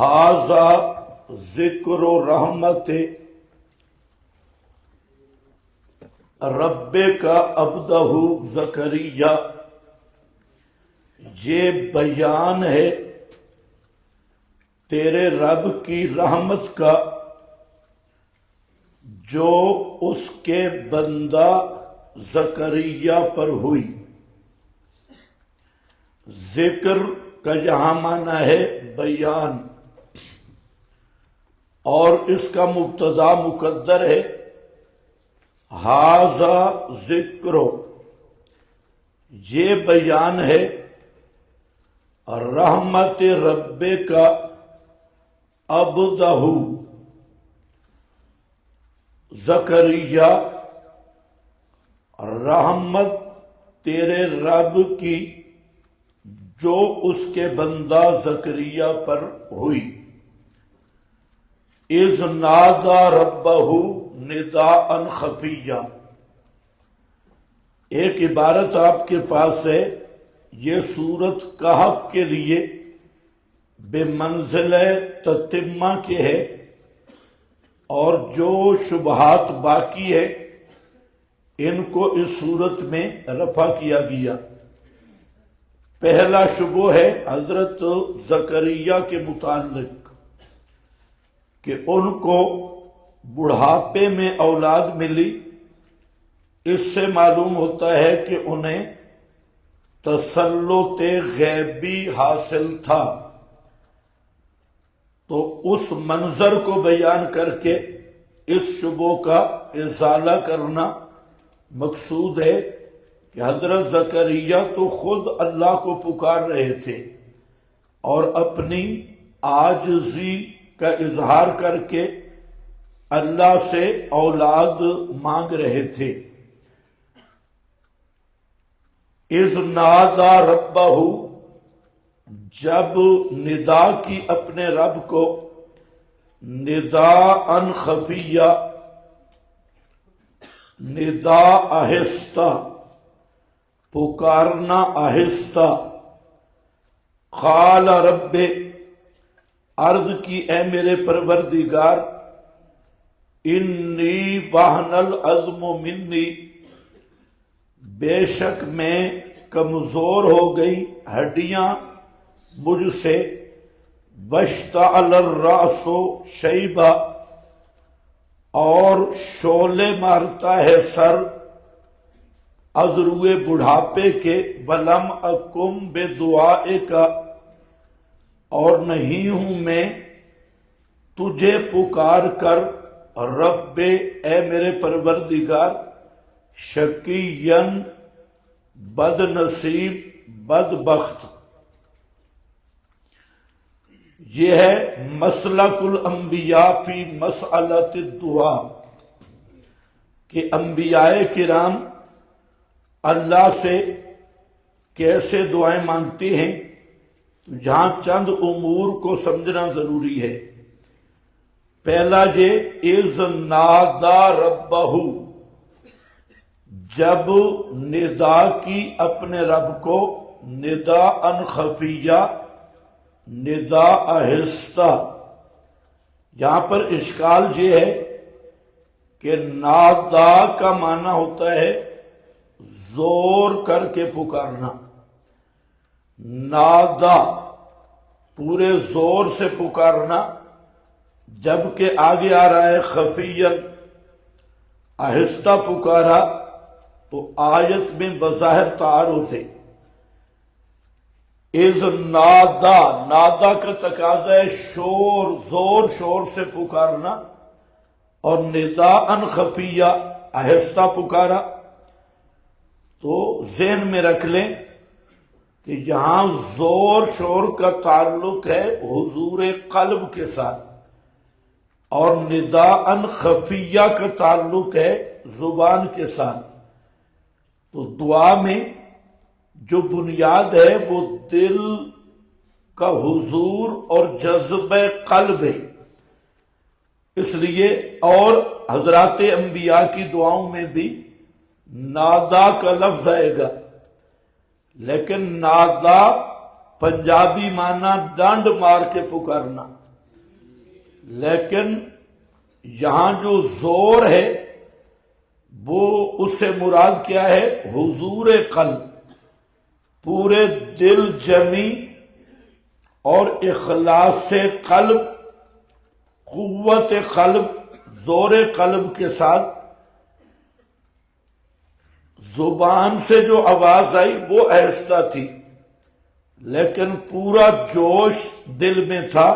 ھذا ذکر رحمت ربک عبدہ زکریا، یہ بیان ہے تیرے رب کی رحمت کا جو اس کے بندہ زکریا پر ہوئی۔ ذکر کا یہاں معنی ہے بیان، اور اس کا مبتدا مقدر ہے ھذا ذکر، یہ بیان ہے رحمت رب کا عبدہ زکریا، رحمت تیرے رب کی جو اس کے بندہ زکریا پر ہوئی۔ اذ نادى ربہ نداء خفیا، ایک عبارت آپ کے پاس ہے، یہ سورت کہف کے لیے بے منزلہ تتمہ کے ہے، اور جو شبہات باقی ہے ان کو اس صورت میں رفع کیا گیا۔ پہلا شبہ ہے حضرت زکریا کے متعلق کہ ان کو بڑھاپے میں اولاد ملی، اس سے معلوم ہوتا ہے کہ انہیں تسلط غیبی حاصل تھا، تو اس منظر کو بیان کر کے اس شبہ کا ازالہ کرنا مقصود ہے کہ حضرت زکریا تو خود اللہ کو پکار رہے تھے اور اپنی عاجزی کا اظہار کر کے اللہ سے اولاد مانگ رہے تھے۔ اذ نادى ربہ، جب ندا کی اپنے رب کو، نداء خفیہ، ندا آہستہ، پکارنا آہستہ، قال رب، عرض کی اے میرے پروردگار، انی وہن العظم منی، بے شک میں کمزور ہو گئی ہڈیاں مجھ سے، واشتعل الرأس شیبا، اور شعلے مارتا ہے سر از روئے بڑھاپے کے، ولم اکم بدعائک، اور نہیں ہوں میں تجھے پکار کر، رب اے میرے پروردگار، شقیًا بد نصیب بدبخت۔ یہ ہے مسلک الانبیاء فی مسئلۃ الدعاء کہ انبیاء کرام اللہ سے کیسے دعائیں مانگتے ہیں، تو جہاں چند امور کو سمجھنا ضروری ہے۔ پہلا یہ اذ نادى ربہ، جب ندا کی اپنے رب کو، نداء خفیہ، ندا آہستہ۔ یہاں پر اشکال یہ ہے کہ نادا کا معنی ہوتا ہے زور کر کے پکارنا، نادا پورے زور سے پکارنا، جبکہ آگے آ رہا ہے خفیًا، آہستہ پکارا، تو آیت میں بظاہر تعارف ہے۔ اذ نادا، نادا کا تقاضا ہے شور، زور شور سے پکارنا، اور نداء خفیہ، آہستہ پکارا۔ تو ذہن میں رکھ لیں کہ یہاں زور شور کا تعلق ہے حضور قلب کے ساتھ، اور نداء خفیہ کا تعلق ہے زبان کے ساتھ۔ تو دعا میں جو بنیاد ہے وہ دل کا حضور اور جذبہ قلب ہے، اس لیے اور حضرات انبیاء کی دعاؤں میں بھی نادا کا لفظ آئے گا، لیکن نادا پنجابی معنی ڈانڈ مار کے پکارنا، لیکن یہاں جو زور ہے وہ اس سے مراد کیا ہے؟ حضور قلب، پورے دل جمی اور اخلاص قلب، قوت قلب، زور قلب کے ساتھ زبان سے جو آواز آئی وہ آہستہ تھی، لیکن پورا جوش دل میں تھا۔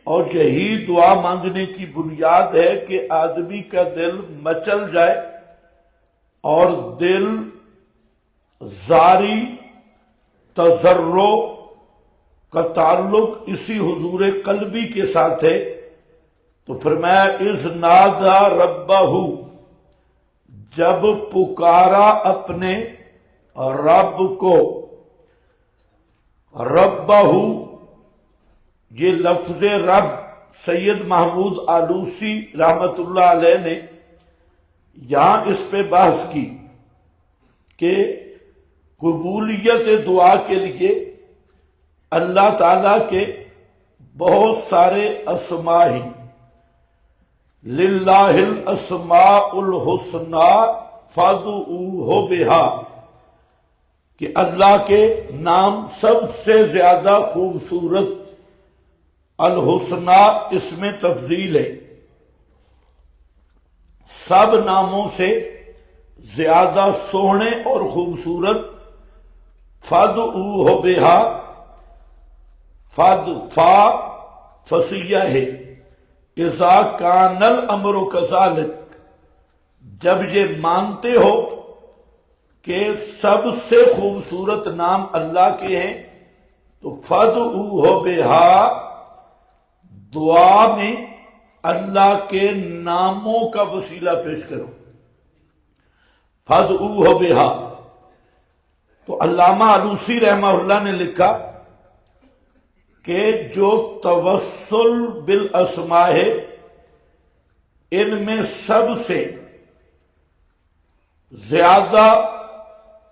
اور یہی دعا مانگنے کی بنیاد ہے کہ آدمی کا دل مچل جائے اور دل زاری تضرع کا تعلق اسی حضور قلبی کے ساتھ ہے۔ تو فرمایا اذ نادا ربہ، جب پکارا اپنے رب کو۔ ربہ، یہ لفظ رب سید محمود آلوسی رحمت اللہ علیہ نے یہاں اس پہ بحث کی کہ قبولیت دعا کے لیے اللہ تعالیٰ کے بہت سارے اسماء ہیں۔ للہ الاسماء الحسنی فادعوہ بہا، کہ اللہ کے نام سب سے زیادہ خوبصورت، الحسنی اس میں تفضیل ہے، سب ناموں سے زیادہ سوہنے اور خوبصورت۔ فادعوہ بہا، فا فصیح ہے، اذا کان الامر کذالک، جب یہ مانتے ہو کہ سب سے خوبصورت نام اللہ کے ہیں تو فادعوہ بہا، دعا میں اللہ کے ناموں کا وسیلہ پیش کرو۔ فادعوہ بہا، تو علامہ آلوسی رحمہ اللہ نے لکھا کہ جو توسل بالاسماء ہے، ان میں سب سے زیادہ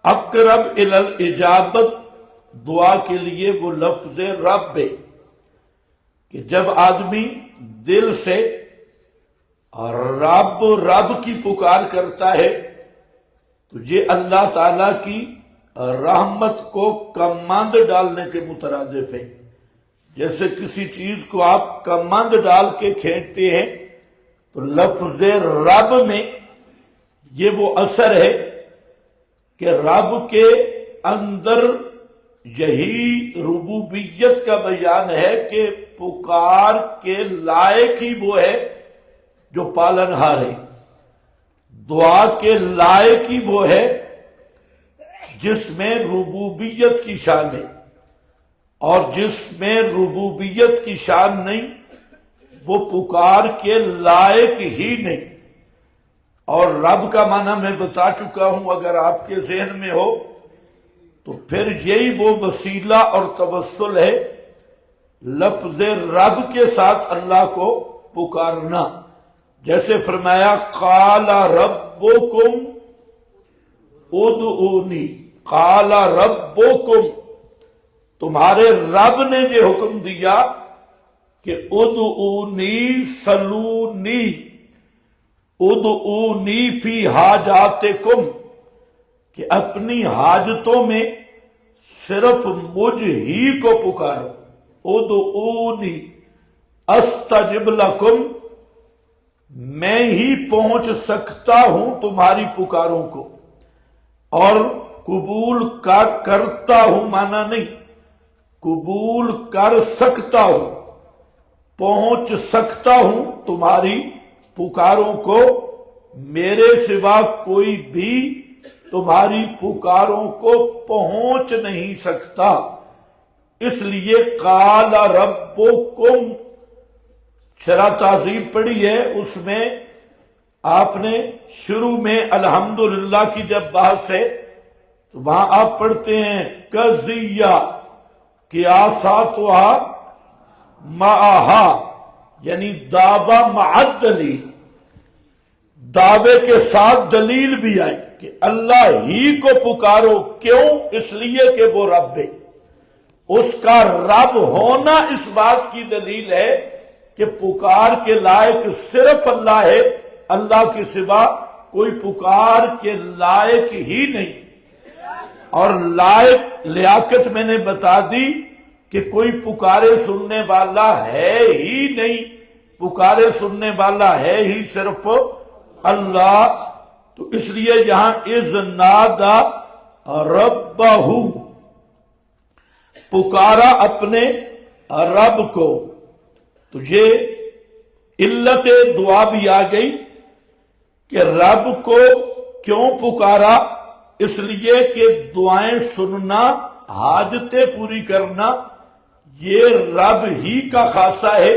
اقرب الی الاجابت دعا کے لیے وہ لفظ رب ہے، کہ جب آدمی دل سے رب رب کی پکار کرتا ہے تو یہ اللہ تعالی کی رحمت کو کمند ڈالنے کے مترادف ہے۔ جیسے کسی چیز کو آپ کمند ڈال کے کھینچتے ہیں تو لفظ رب میں یہ وہ اثر ہے کہ رب کے اندر یہی ربوبیت کا بیان ہے کہ پکار کے لائق ہی وہ ہے جو پالنہار ہے، دعا کے لائق ہی وہ ہے جس میں ربوبیت کی شان ہے، اور جس میں ربوبیت کی شان نہیں وہ پکار کے لائق ہی نہیں۔ اور رب کا معنی میں بتا چکا ہوں، اگر آپ کے ذہن میں ہو تو پھر یہی وہ وسیلہ اور توسل ہے، لفظ رب کے ساتھ اللہ کو پکارنا۔ جیسے فرمایا قال ربکم ادعونی، قال ربکم، تمہارے رب نے یہ حکم دیا کہ ادعونی سلونی، ادعونی فی حاجاتکم، کہ اپنی حاجتوں میں صرف مجھ ہی کو پکارو۔ ادعونی استجب لکم، میں ہی پہنچ سکتا ہوں تمہاری پکاروں کو، اور قبول کرتا ہوں مانا نہیں، قبول کر سکتا ہوں، پہنچ سکتا ہوں تمہاری پکاروں کو، میرے سوا کوئی بھی تمہاری پکاروں کو پہنچ نہیں سکتا۔ اس لیے قال ربکم، شرح تہذیب پڑھی ہے، اس میں آپ نے شروع میں الحمدللہ کی جب بحث ہے تو وہاں آپ پڑھتے ہیں قضیہ قیاساتھا معہا، یعنی دعوی مع الدلیل، دعوے کے ساتھ دلیل بھی آئی کہ اللہ ہی کو پکارو۔ کیوں؟ اس لیے کہ وہ رب ہے، اس کا رب ہونا اس بات کی دلیل ہے کہ پکار کے لائق صرف اللہ ہے، اللہ کے سوا کوئی پکار کے لائق ہی نہیں۔ اور لائق لیاقت میں نے بتا دی کہ کوئی پکارے سننے والا ہے ہی نہیں، پکارے سننے والا ہے ہی صرف اللہ۔ تو اس لیے یہاں اذ نادا ربہ، پکارا اپنے رب کو، تو یہ علت دعا بھی آ گئی کہ رب کو کیوں پکارا؟ اس لیے کہ دعائیں سننا، حاجتیں پوری کرنا یہ رب ہی کا خاصہ ہے،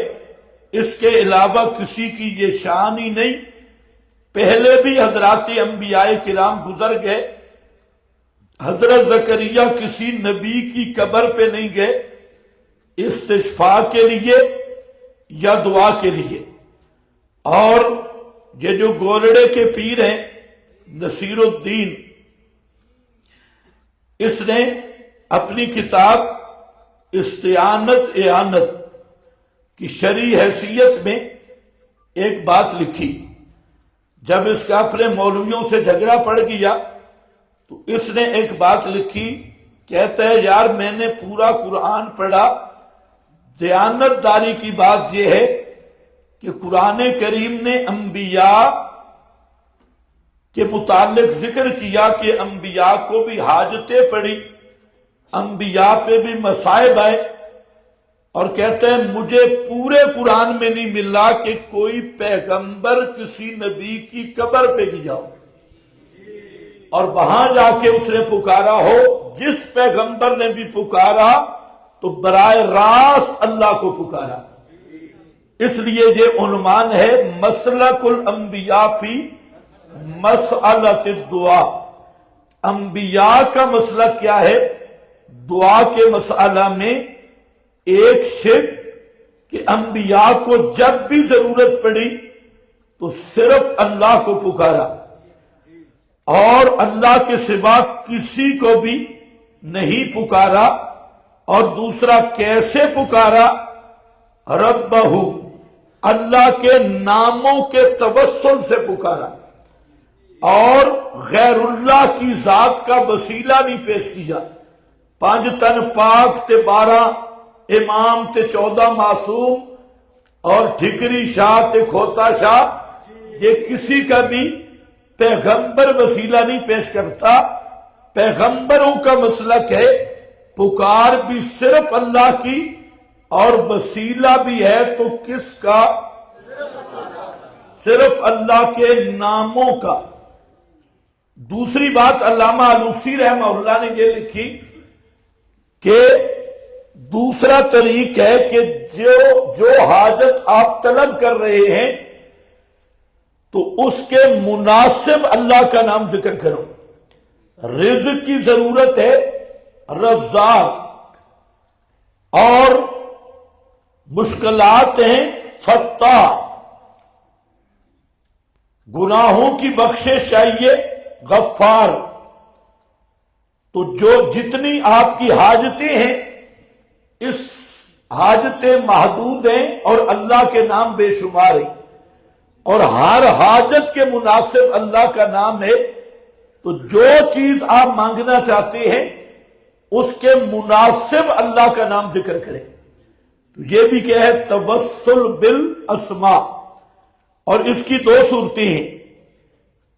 اس کے علاوہ کسی کی یہ شان ہی نہیں۔ پہلے بھی حضرات انبیاء کرام گزر گئے، حضرت زکریا کسی نبی کی قبر پہ نہیں گئے استشفاء کے لیے یا دعا کے لیے۔ اور یہ جو گولڑے کے پیر ہیں نصیر الدین، اس نے اپنی کتاب استعانت اعانت کی شرعی حیثیت میں ایک بات لکھی۔ جب اس کا اپنے مولویوں سے جھگڑا پڑ گیا تو اس نے ایک بات لکھی، کہتا ہے یار میں نے پورا قرآن پڑھا، دیانت داری کی بات یہ ہے کہ قرآن کریم نے انبیاء کے متعلق ذکر کیا کہ انبیاء کو بھی حاجتیں پڑی، انبیاء پہ بھی مصائب آئے، اور کہتے ہیں مجھے پورے قرآن میں نہیں ملا کہ کوئی پیغمبر کسی نبی کی قبر پہ گیا ہو اور وہاں جا کے اس نے پکارا ہو۔ جس پیغمبر نے بھی پکارا تو براہ راست اللہ کو پکارا۔ اس لیے یہ عنوان ہے مسلک الانبیاء فی مسئلۃ الدعاء۔ انبیاء کا مسلک کیا ہے؟ دعا کے مسئلہ میں ایک شک کہ انبیاء کو جب بھی ضرورت پڑی تو صرف اللہ کو پکارا اور اللہ کے سوا کسی کو بھی نہیں پکارا۔ اور دوسرا کیسے پکارا؟ ربہ، اللہ کے ناموں کے توسل سے پکارا، اور غیر اللہ کی ذات کا وسیلہ نہیں پیش کیا۔ 5 تن پاک تے 12 امام تے 14 معصوم اور ٹھکری شاہ تے کھوتا شاہ، یہ کسی کا بھی پیغمبر وسیلہ نہیں پیش کرتا۔ پیغمبروں کا مسلک ہے پکار بھی صرف اللہ کی، اور وسیلہ بھی ہے تو کس کا؟ صرف اللہ کے ناموں کا۔ دوسری بات علامہ علوسی رحمہ اللہ نے یہ لکھی کہ دوسرا طریق ہے کہ جو حاجت آپ طلب کر رہے ہیں تو اس کے مناسب اللہ کا نام ذکر کرو۔ رزق کی ضرورت ہے رزاق، اور مشکلات ہیں فتاح، گناہوں کی بخشش چاہیے غفار۔ تو جتنی آپ کی حاجتیں ہیں، اس حاجتیں محدود ہیں اور اللہ کے نام بے شمار ہیں، اور ہر حاجت کے مناسب اللہ کا نام ہے۔ تو جو چیز آپ مانگنا چاہتے ہیں اس کے مناسب اللہ کا نام ذکر کریں۔ تو یہ بھی کیا ہے؟ توسل بالاسماء۔ اور اس کی 2 صورتیں ہیں۔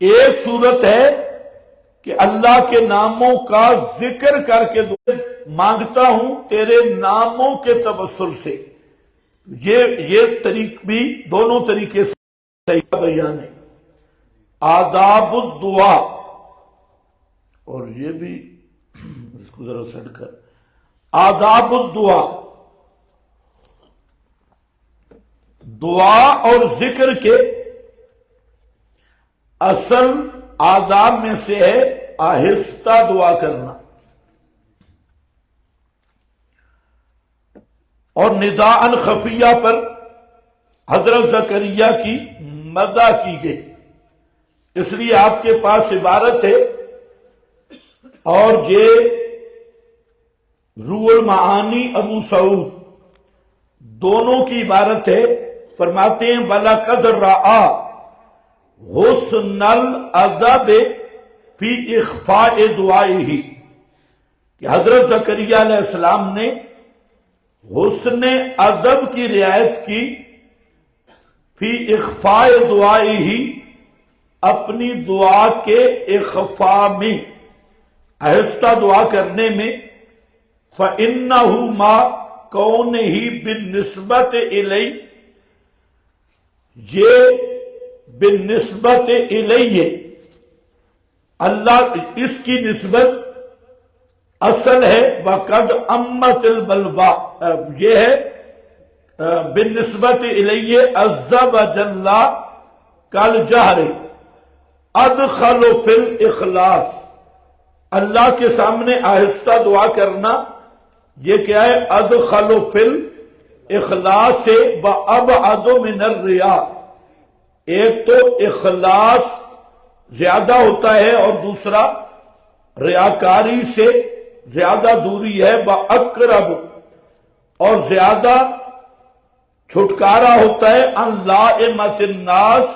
ایک صورت ہے کہ اللہ کے ناموں کا ذکر کر کے مانگتا ہوں تیرے ناموں کے توسل سے، یہ طریق بھی دونوں طریقے سے صحیح بیان ہے۔ آداب الدعا، اور یہ بھی اس کو ذرا سیٹ کر، آداب الدعا، دعا اور ذکر کے اصل آداب میں سے ہے آہستہ دعا کرنا، اور نداءً خفیہ پر حضرت زکریا کی مدح کی گئی۔ اس لیے آپ کے پاس عبارت ہے، اور یہ روح المعانی ابو سعود دونوں کی عبارت ہے فرماتے ہیں وَلَقَدْ رَآ حُسْنَ الْأَدَبِ فِي إِخْفَاءِ دُعَائِهِ کہ حضرت زکریا علیہ السلام نے حسن ادب کی رعایت کی فی اخفاء دعائہ اپنی دعا کے اخفاء میں، آہستہ دعا کرنے میں، فَإِنَّهُ مَا كَوْنِهِ بِالنِّسْبَةِ إِلَيْهِ یہ بالنسبت الیہ اللہ اس کی نسبت اصل ہے وَقَدْ أَمَّتِ الْبَلْوَىٰ یہ ہے بالنسبت الیہ عز وجل کالجہر ادخل فی الاخلاص اللہ کے سامنے آہستہ دعا کرنا یہ کیا ہے؟ ادخل فی الاخلاص وابعد من الریا ایک تو اخلاص زیادہ ہوتا ہے اور دوسرا ریاکاری سے زیادہ دوری ہے، وَأَقْرَبُ اور زیادہ چھٹکارا ہوتا ہے، ان لائمۃ الناس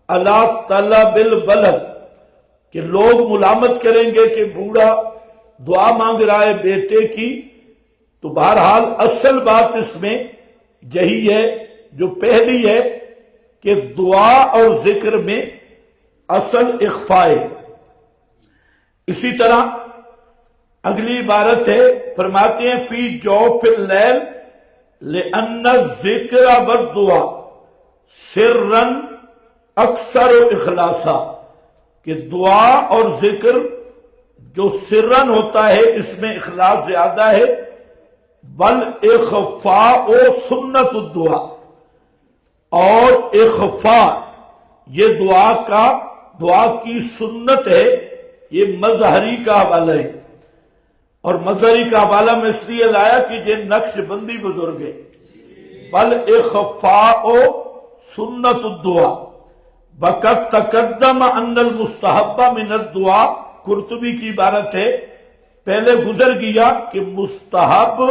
علی طلب الولد کہ لوگ ملامت کریں گے کہ بوڑھا دعا مانگ رہا ہے بیٹے کی. تو بہرحال اصل بات اس میں یہی ہے جو پہلی ہے کہ دعا اور ذکر میں اصل اخفاء ہے. اسی طرح اگلی عبارت ہے، فرماتے ہیں فی جوف اللیل لأن الذکر والدعا سرا اکثر اخلاصا کہ دعا اور ذکر جو سرن ہوتا ہے اس میں اخلاص زیادہ ہے. بل اخفاء سنت الدعا اور اخفاء یہ دعا کی سنت ہے، یہ مظہری کا حوالہ ہے. اور مظہری کا حوالہ میں اس لیے لایا کہ یہ نقش بندی بزرگ ہے. بل اخفاء سنت الدعا وقد تقدم ان المستحب من الدعا قرطبی کی عبارت ہے، پہلے گزر گیا کہ مستحب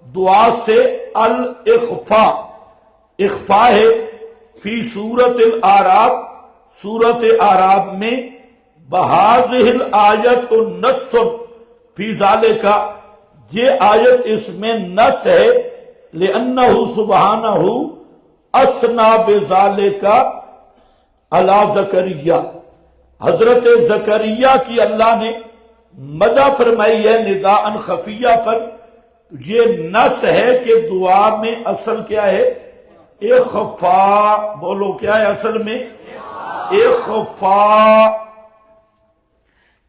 دعا سے الاخفاء اخفاء ہے. فی سورۃ الاعراف سورۃ اعراف میں بہذہ الآیت النص فی ذالک یہ آیت اس میں نص ہے، لأنہ سبحانہ اثنى بذالک علی زکریا حضرت زکریا کی اللہ نے مدح فرمائی ہے نداء خفیہ پر. یہ نص ہے کہ دعا میں اصل کیا ہے؟ اخفاء. بولو کیا ہے اصل میں؟ اخفاء.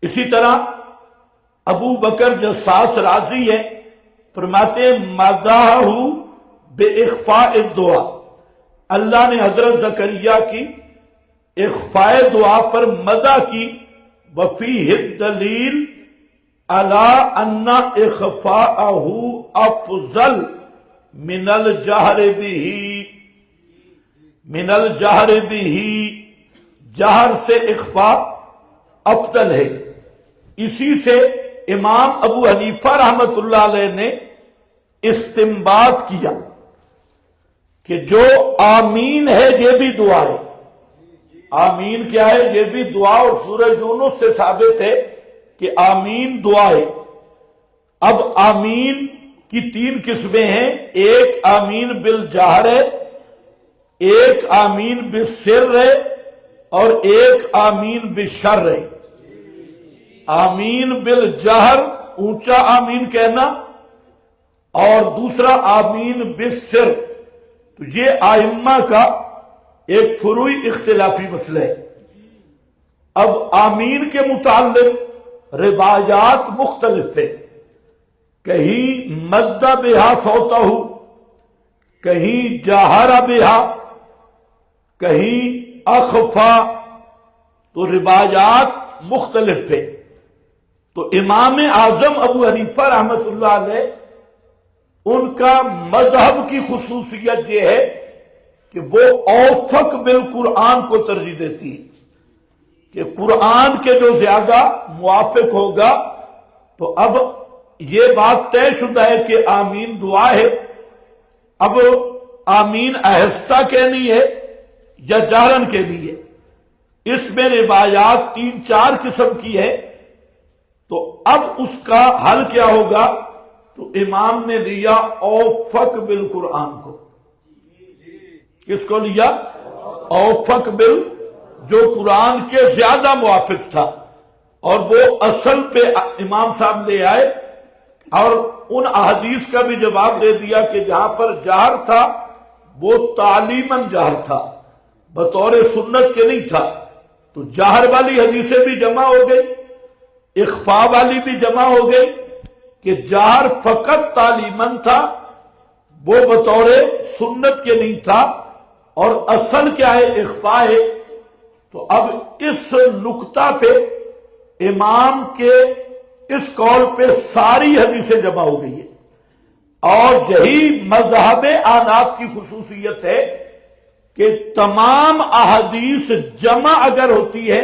اسی طرح ابو بکر جساس راضی ہے، فرماتے ہیں مدحہ باخفاء الدعا اللہ نے حضرت زکریا کی اخفاء دعا پر مدح کی. وفیہ الدلیل علی ان اخفاءہ افضل من الجہر بہ جہر سے اخفاء افضل ہے. اسی سے امام ابو حنیفہ رحمت اللہ علیہ نے استنباط کیا کہ جو آمین ہے یہ بھی دعا ہے. آمین کیا ہے؟ یہ بھی دعا، اور سورہ یونس سے ثابت ہے کہ آمین دعا ہے. اب آمین کی 3 قسمیں ہیں، ایک آمین بالجہر ہے، ایک آمین بالسر ہے، اور ایک آمین بالشر ہے. آمین بالجہر اونچا آمین کہنا، اور دوسرا آمین بالسر. تو یہ ائمہ کا ایک فروعی اختلافی مسئلہ ہے. اب آمین کے متعلق روایات مختلف ہے، کہیں مد بہا صوتہ، کہیں جہر بہا، کہیں اخفا. تو روایات مختلف ہے. تو امام اعظم ابو حنیفہ رحمت اللہ علیہ ان کا مذہب کی خصوصیت یہ ہے کہ وہ اوفق بالقرآن کو ترجیح دیتی ہے کہ قرآن کے جو زیادہ موافق ہوگا. تو اب یہ بات طے شدہ ہے کہ آمین دعا ہے. اب آمین آہستہ کہنی ہے یا جہرن کہنی ہے؟ اس میں روایات 3-4 قسم کی ہے، تو اب اس کا حل کیا ہوگا؟ تو امام نے لیا اوفق بالقرآن کو۔ کس کو لیا؟ اوفق بال، جو قرآن کے زیادہ موافق تھا، اور وہ اصل پہ امام صاحب لے آئے، اور ان احادیث کا بھی جواب دے دیا کہ جہاں پر جہر تھا وہ تعلیماً جہر تھا، بطور سنت کے نہیں تھا۔ تو جہر والی حدیثیں بھی جمع ہو گئی، اخفاء والی بھی جمع ہو گئی، کہ جہر فقط تعلیماً تھا، وہ بطور سنت کے نہیں تھا، اور اصل کیا ہے؟ اخفاء ہے۔ تو اب اس نقطہ پہ امام کے اس قول پہ ساری حدیثیں جمع ہو گئی ہیں، اور یہی مذہب احناف کی خصوصیت ہے کہ تمام احادیث جمع اگر ہوتی ہے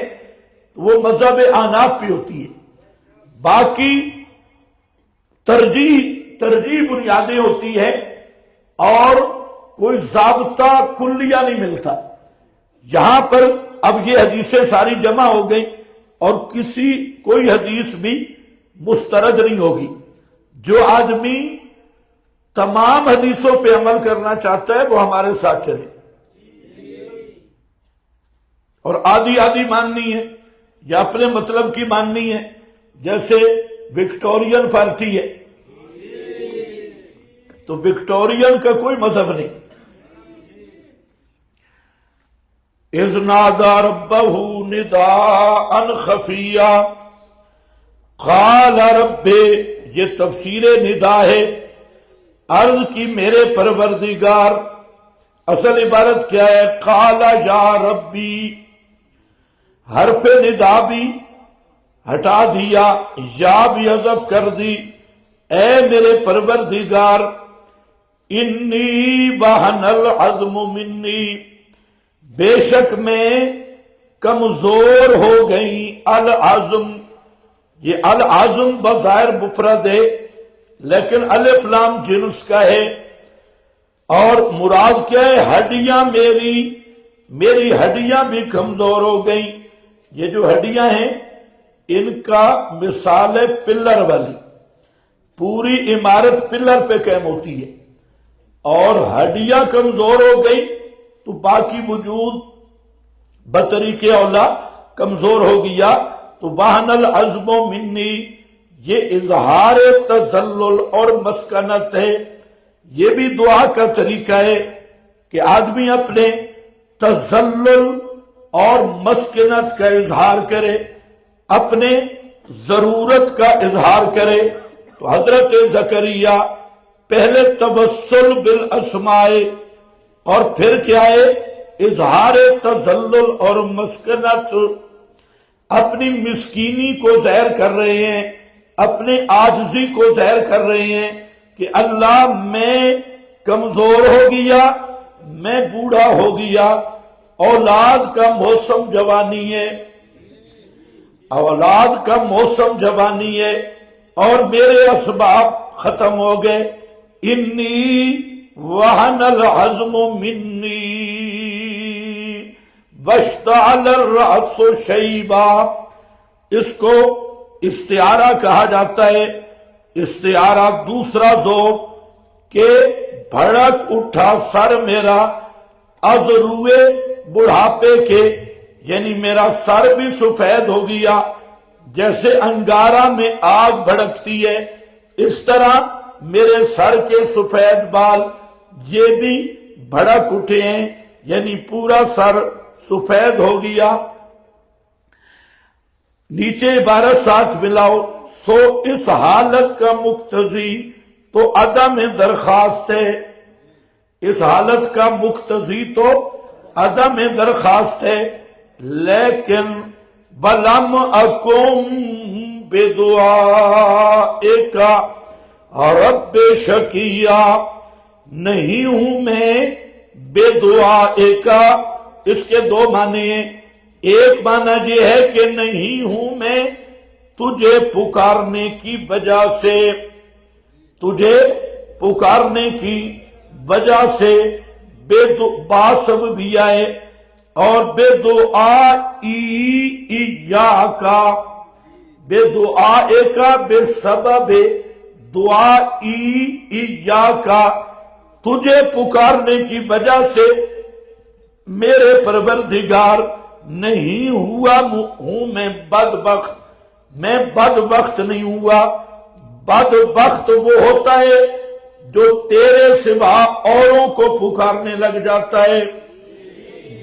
تو وہ مذہب احناف پہ ہوتی ہے، باقی ترجیح بنیادیں ہوتی ہے، اور کوئی ضابطہ کلیہ نہیں ملتا۔ یہاں پر اب یہ حدیثیں ساری جمع ہو گئیں، اور کوئی حدیث بھی مسترد نہیں ہوگی۔ جو آدمی تمام حدیثوں پہ عمل کرنا چاہتا ہے وہ ہمارے ساتھ چلے، اور آدھی آدھی ماننی ہے یا اپنے مطلب کی ماننی ہے، جیسے وکٹورین پارٹی ہے تو وکٹورین کا کوئی مذہب نہیں۔ اذ نادى ربه نداء خفيا قال رب، یہ تفسیر ندا ہے، عرض کی میرے پروردگار۔ اصل عبارت کیا ہے؟ قال یا ربی، حرف ندا بھی ہٹا دیا، یا بھی حذف کر دی، اے میرے پروردگار، انی وہن العظم منی، بے شک میں کمزور ہو گئی، العظم، یہ العظم بظاہر مفرد ہے لیکن الف لام جنس کا ہے، اور مراد کیا ہے؟ ہڈیاں میری ہڈیاں بھی کمزور ہو گئیں۔ یہ جو ہڈیاں ہیں ان کا مثال ہے پلر والی، پوری عمارت پلر پہ قائم ہوتی ہے، اور ہڈیاں کمزور ہو گئی تو باقی وجود بطریق اولا کمزور ہو گیا۔ تو وہن العظم منی، یہ اظہار تذلل اور مسکنت ہے۔ یہ بھی دعا کا طریقہ ہے کہ آدمی اپنے تذلل اور مسکنت کا اظہار کرے، اپنے ضرورت کا اظہار کرے۔ تو حضرت زکریا پہلے توسل بالاسماء، اور پھر کیا ہے؟ اظہار تذلل اور مسکنت، اپنی مسکینی کو ظاہر کر رہے ہیں، اپنے عاجزی کو ظاہر کر رہے ہیں کہ اللہ میں کمزور ہو گیا، میں بوڑھا ہو گیا، اولاد کا موسم جوانی ہے، اولاد کا موسم جوانی ہے، اور میرے اسباب ختم ہو گئے۔ انی وہن العظم منی واشتعل الرأس شیبا، اس کو استعارہ کہا جاتا ہے۔ استعارہ دوسرا ذوق کہ بھڑک اٹھا سر میرا از روئے بڑھاپے کے، یعنی میرا سر بھی سفید ہو گیا، جیسے انگارہ میں آگ بھڑکتی ہے اس طرح میرے سر کے سفید بال یہ بھی بھڑک اٹھے ہیں، یعنی پورا سر سفید ہو گیا۔ نیچے عبارت ساتھ ملاؤ، سو اس حالت کا مقتضی تو عدم درخواست ہے، اس حالت کا مقتضی تو عدم درخواست ہے، لیکن وَلَمْ أَكُمْ بِدُعَائِكَ رَبِّ شَقِيًّا، نہیں ہوں میں بے دعائِكَ۔ اس کے دو معنی ہیں، ایک معنی یہ ہے کہ نہیں ہوں میں تجھے پکارنے کی وجہ سے، تجھے پکارنے کی وجہ سے با سببیہ ہے، اور بے دعائی ایاکا، بے دعائے کا بے سبب دعائی ایاکا، تجھے پکارنے کی وجہ سے میرے پروردگار نہیں ہوا ہوں میں بدبخت، میں بدبخت نہیں ہوا۔ بدبخت وہ ہوتا ہے جو تیرے سوا اوروں کو پکارنے لگ جاتا ہے،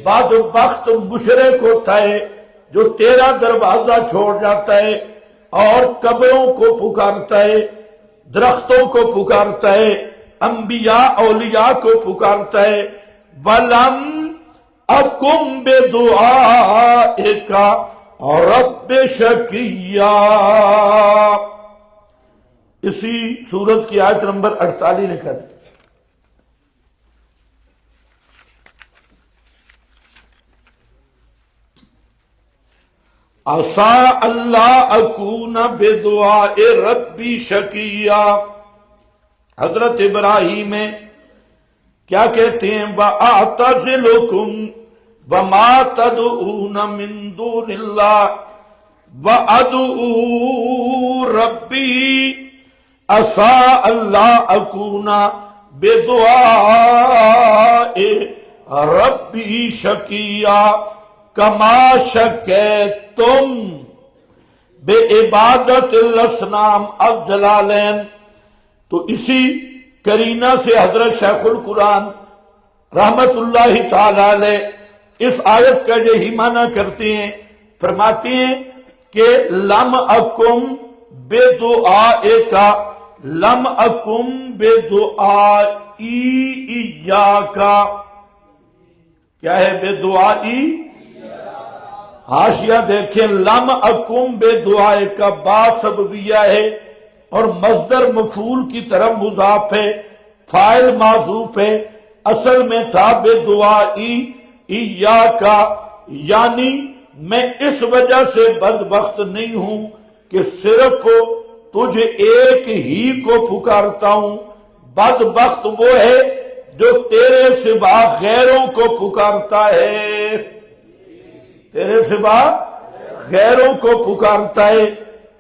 بدبخت مشرک ہوتا ہے جو تیرا دروازہ چھوڑ جاتا ہے اور قبروں کو پکارتا ہے، درختوں کو پکارتا ہے، انبیاء اولیاء کو پکارتا ہے۔ وَلَمْ أَكُمْ بِدُعَائِكَ رَبِّ شَقِيًّا۔ اسی سورت کی آیت نمبر 48 لکھا ہے، عَسَىٰ أَلَّا أَكُونَ بِدُعَاءِ رَبِّي شَقِيًّا۔ حضرت ابراہیم کیا کہتے ہیں؟ وَأَعْتَزِلُكُمْ وَمَا تَدْعُونَ مِن دُونِ اللَّهِ وَأَدْعُو رَبِّي عَسَىٰ أَلَّا أَكُونَ بِدُعَاءِ رَبِّي شَقِيًّا كَمَا شَقَیْتُمْ بِعِبَادَةِ الْأَصْنَامِ الجلالین۔ تو اسی کرینہ سے حضرت شیخ القرآن رحمت اللہ تعالی علیہ اس آیت کا یہی معنی کرتے ہیں، فرماتے ہیں کہ لم اکم بے دعائے کا، لم اکم بے دعائی ایاکا، کیا ہے بے دعائی؟ حاشیہ دیکھیں، لم اکم بے دعائے کا با سببیہ ہے اور مصدر مفعول کی طرف مضاف ہے، فاعل معذوف ہے، اصل میں تھا بے دعائی ایاکا، یعنی میں اس وجہ سے بدبخت نہیں ہوں کہ صرف تجھے ایک ہی کو پکارتا ہوں، بدبخت وہ ہے جو تیرے سوا غیروں کو پکارتا ہے، تیرے سوا غیروں کو پکارتا ہے۔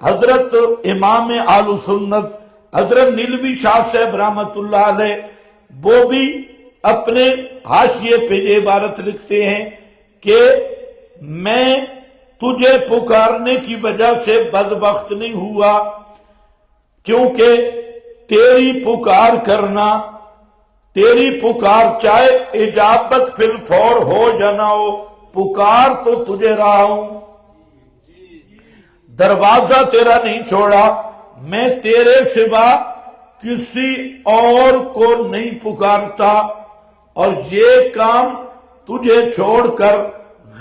حضرت امام اہل سنت حضرت نیلوی شاہ صاحب رحمت اللہ علیہ وہ بھی اپنے حاشیے پہ یہ عبارت لکھتے ہیں کہ میں تجھے پکارنے کی وجہ سے بدبخت نہیں ہوا، کیونکہ تیری پکار کرنا، تیری پکار چاہے اجابت فی الفور ہو یا نہ ہو، پکار تو تجھے رہا ہوں، دروازہ تیرا نہیں چھوڑا، میں تیرے سوا کسی اور کو نہیں پکارتا، اور یہ کام تجھے چھوڑ کر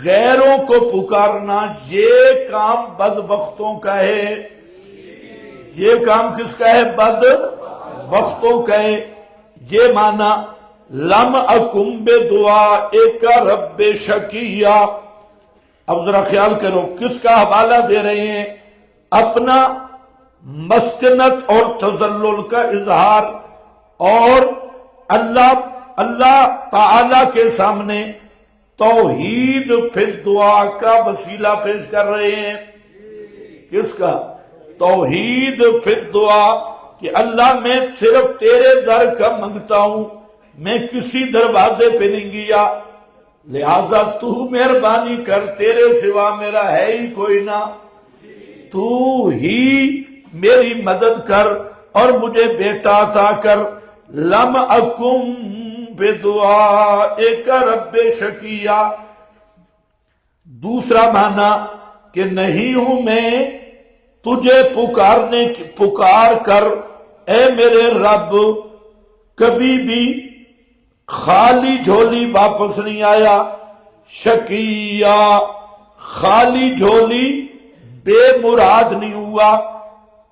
غیروں کو پکارنا یہ کام بدبختوں کا ہے، یہ کام کس کا ہے؟ بدبختوں کا ہے۔ یہ معنی لم اکم بدعائک رب شقیّا۔ اب ذرا خیال کرو کس کا حوالہ دے رہے ہیں؟ اپنا مسکنت اور تذلل کا اظہار، اور اللہ تعالی کے سامنے توحید فی الدعا کا وسیلہ پیش کر رہے ہیں۔ کس کا؟ توحید فی الدعا، کہ اللہ میں صرف تیرے در کا منگتا ہوں، میں کسی دروازے پہ نہیں گیا، لہذا تو مہربانی کر، تیرے سوا میرا ہے ہی کوئی نہ، تو ہی میری مدد کر اور مجھے بیٹا عطا کر۔ لم اکم بدعائک رب شقیّا۔ دوسرا معنی کہ نہیں ہوں میں تجھے پکار کر اے میرے رب کبھی بھی خالی جھولی واپس نہیں آیا، شقیّا، خالی جھولی بے مراد نہیں ہوا۔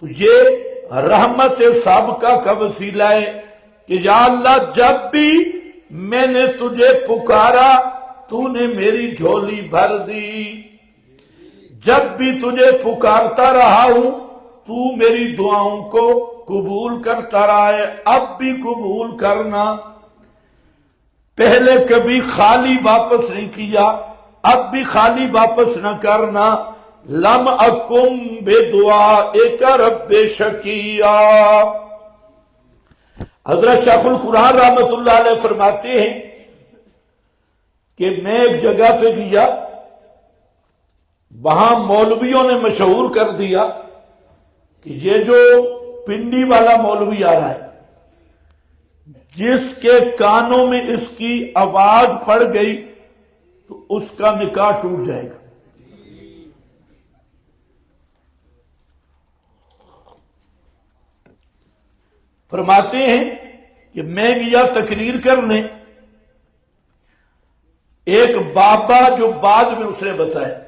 تو یہ رحمت سابقہ کا وسیلہ ہے کہ یا اللہ جب بھی میں نے تجھے پکارا تو نے میری جھولی بھر دی، جب بھی تجھے پکارتا رہا ہوں تو میری دعاؤں کو قبول کرتا رہا ہے، اب بھی قبول کرنا۔ پہلے کبھی خالی واپس نہیں کیا، اب بھی خالی واپس نہ کرنا۔ لم اکم بدعائک رب شقیا۔ حضرت شیخ القرآن رحمۃ اللہ علیہ فرماتے ہیں کہ میں ایک جگہ پہ گیا، وہاں مولویوں نے مشہور کر دیا کہ یہ جو پنڈی والا مولوی آ رہا ہے، جس کے کانوں میں اس کی آواز پڑ گئی تو اس کا نکاح ٹوٹ جائے گا۔ فرماتے ہیں کہ میں گیا تقریر کرنے، ایک بابا جو بعد میں اس نے بتایا،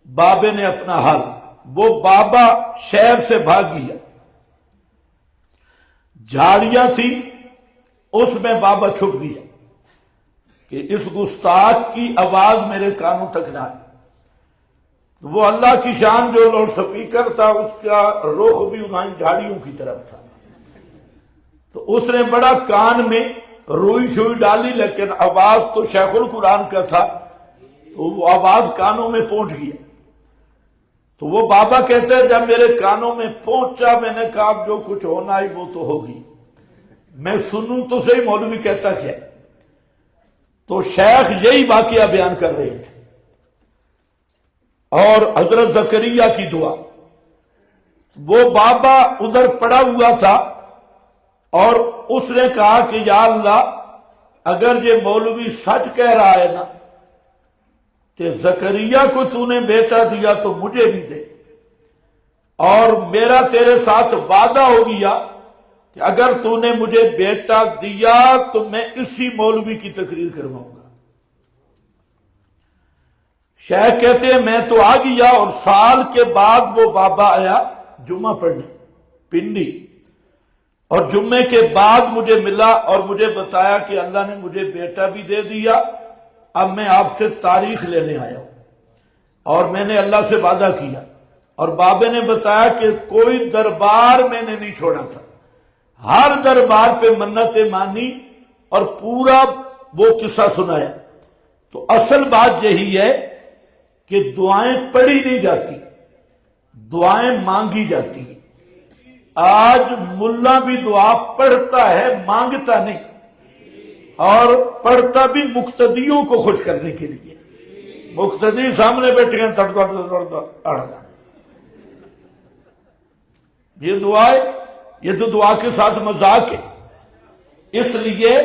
بابے نے اپنا حال، وہ بابا شہر سے بھاگ گیا، جھاڑیاں تھی اس میں بابا چھپ گیا کہ اس گستاخ کی آواز میرے کانوں تک نہ آئی۔ وہ اللہ کی شان، جو لاؤڈ سپیکر تھا اس کا رخ بھی انہیں جھاڑیوں کی طرف تھا، تو اس نے بڑا کان میں روئی شوئی ڈالی، لیکن آواز تو شیخ القرآن کا تھا، تو وہ آواز کانوں میں پہنچ گیا۔ تو وہ بابا کہتے ہیں جب میرے کانوں میں پہنچا، میں نے کہا اب جو کچھ ہونا ہے وہ تو ہوگی، میں سنوں تو صحیح مولوی کہتا کیا۔ تو شیخ یہی واقعہ بیان کر رہے تھے، اور حضرت زکریا کی دعا، وہ بابا ادھر پڑا ہوا تھا اور اس نے کہا کہ یا اللہ اگر یہ مولوی سچ کہہ رہا ہے نا کہ زکریا کو تو نے بیٹا دیا تو مجھے بھی دے، اور میرا تیرے ساتھ وعدہ ہو گیا کہ اگر تو نے مجھے بیٹا دیا تو میں اسی مولوی کی تقریر کرواؤں گا۔ شیخ کہتے ہیں میں تو آ گیا، اور سال کے بعد وہ بابا آیا جمعہ پڑھنے پنڈی، اور جمعے کے بعد مجھے ملا اور مجھے بتایا کہ اللہ نے مجھے بیٹا بھی دے دیا، اب میں آپ سے تاریخ لینے آیا ہوں، اور میں نے اللہ سے وعدہ کیا، اور بابے نے بتایا کہ کوئی دربار میں نے نہیں چھوڑا تھا، ہر دربار پہ منتیں مانی اور پورا وہ قصہ سنایا۔ تو اصل بات یہی ہے کہ دعائیں پڑھی نہیں جاتی، دعائیں مانگی جاتی ہیں۔ آج ملا بھی دعا پڑھتا ہے، مانگتا نہیں، اور پڑھتا بھی مقتدیوں کو خوش کرنے کے لیے۔ مقتدی سامنے بیٹھے ہیں تڑ تڑ تڑ تڑ اڑ جائیں۔ یہ دعائیں، یہ تو دعا کے ساتھ مذاق ہے۔ اس لیے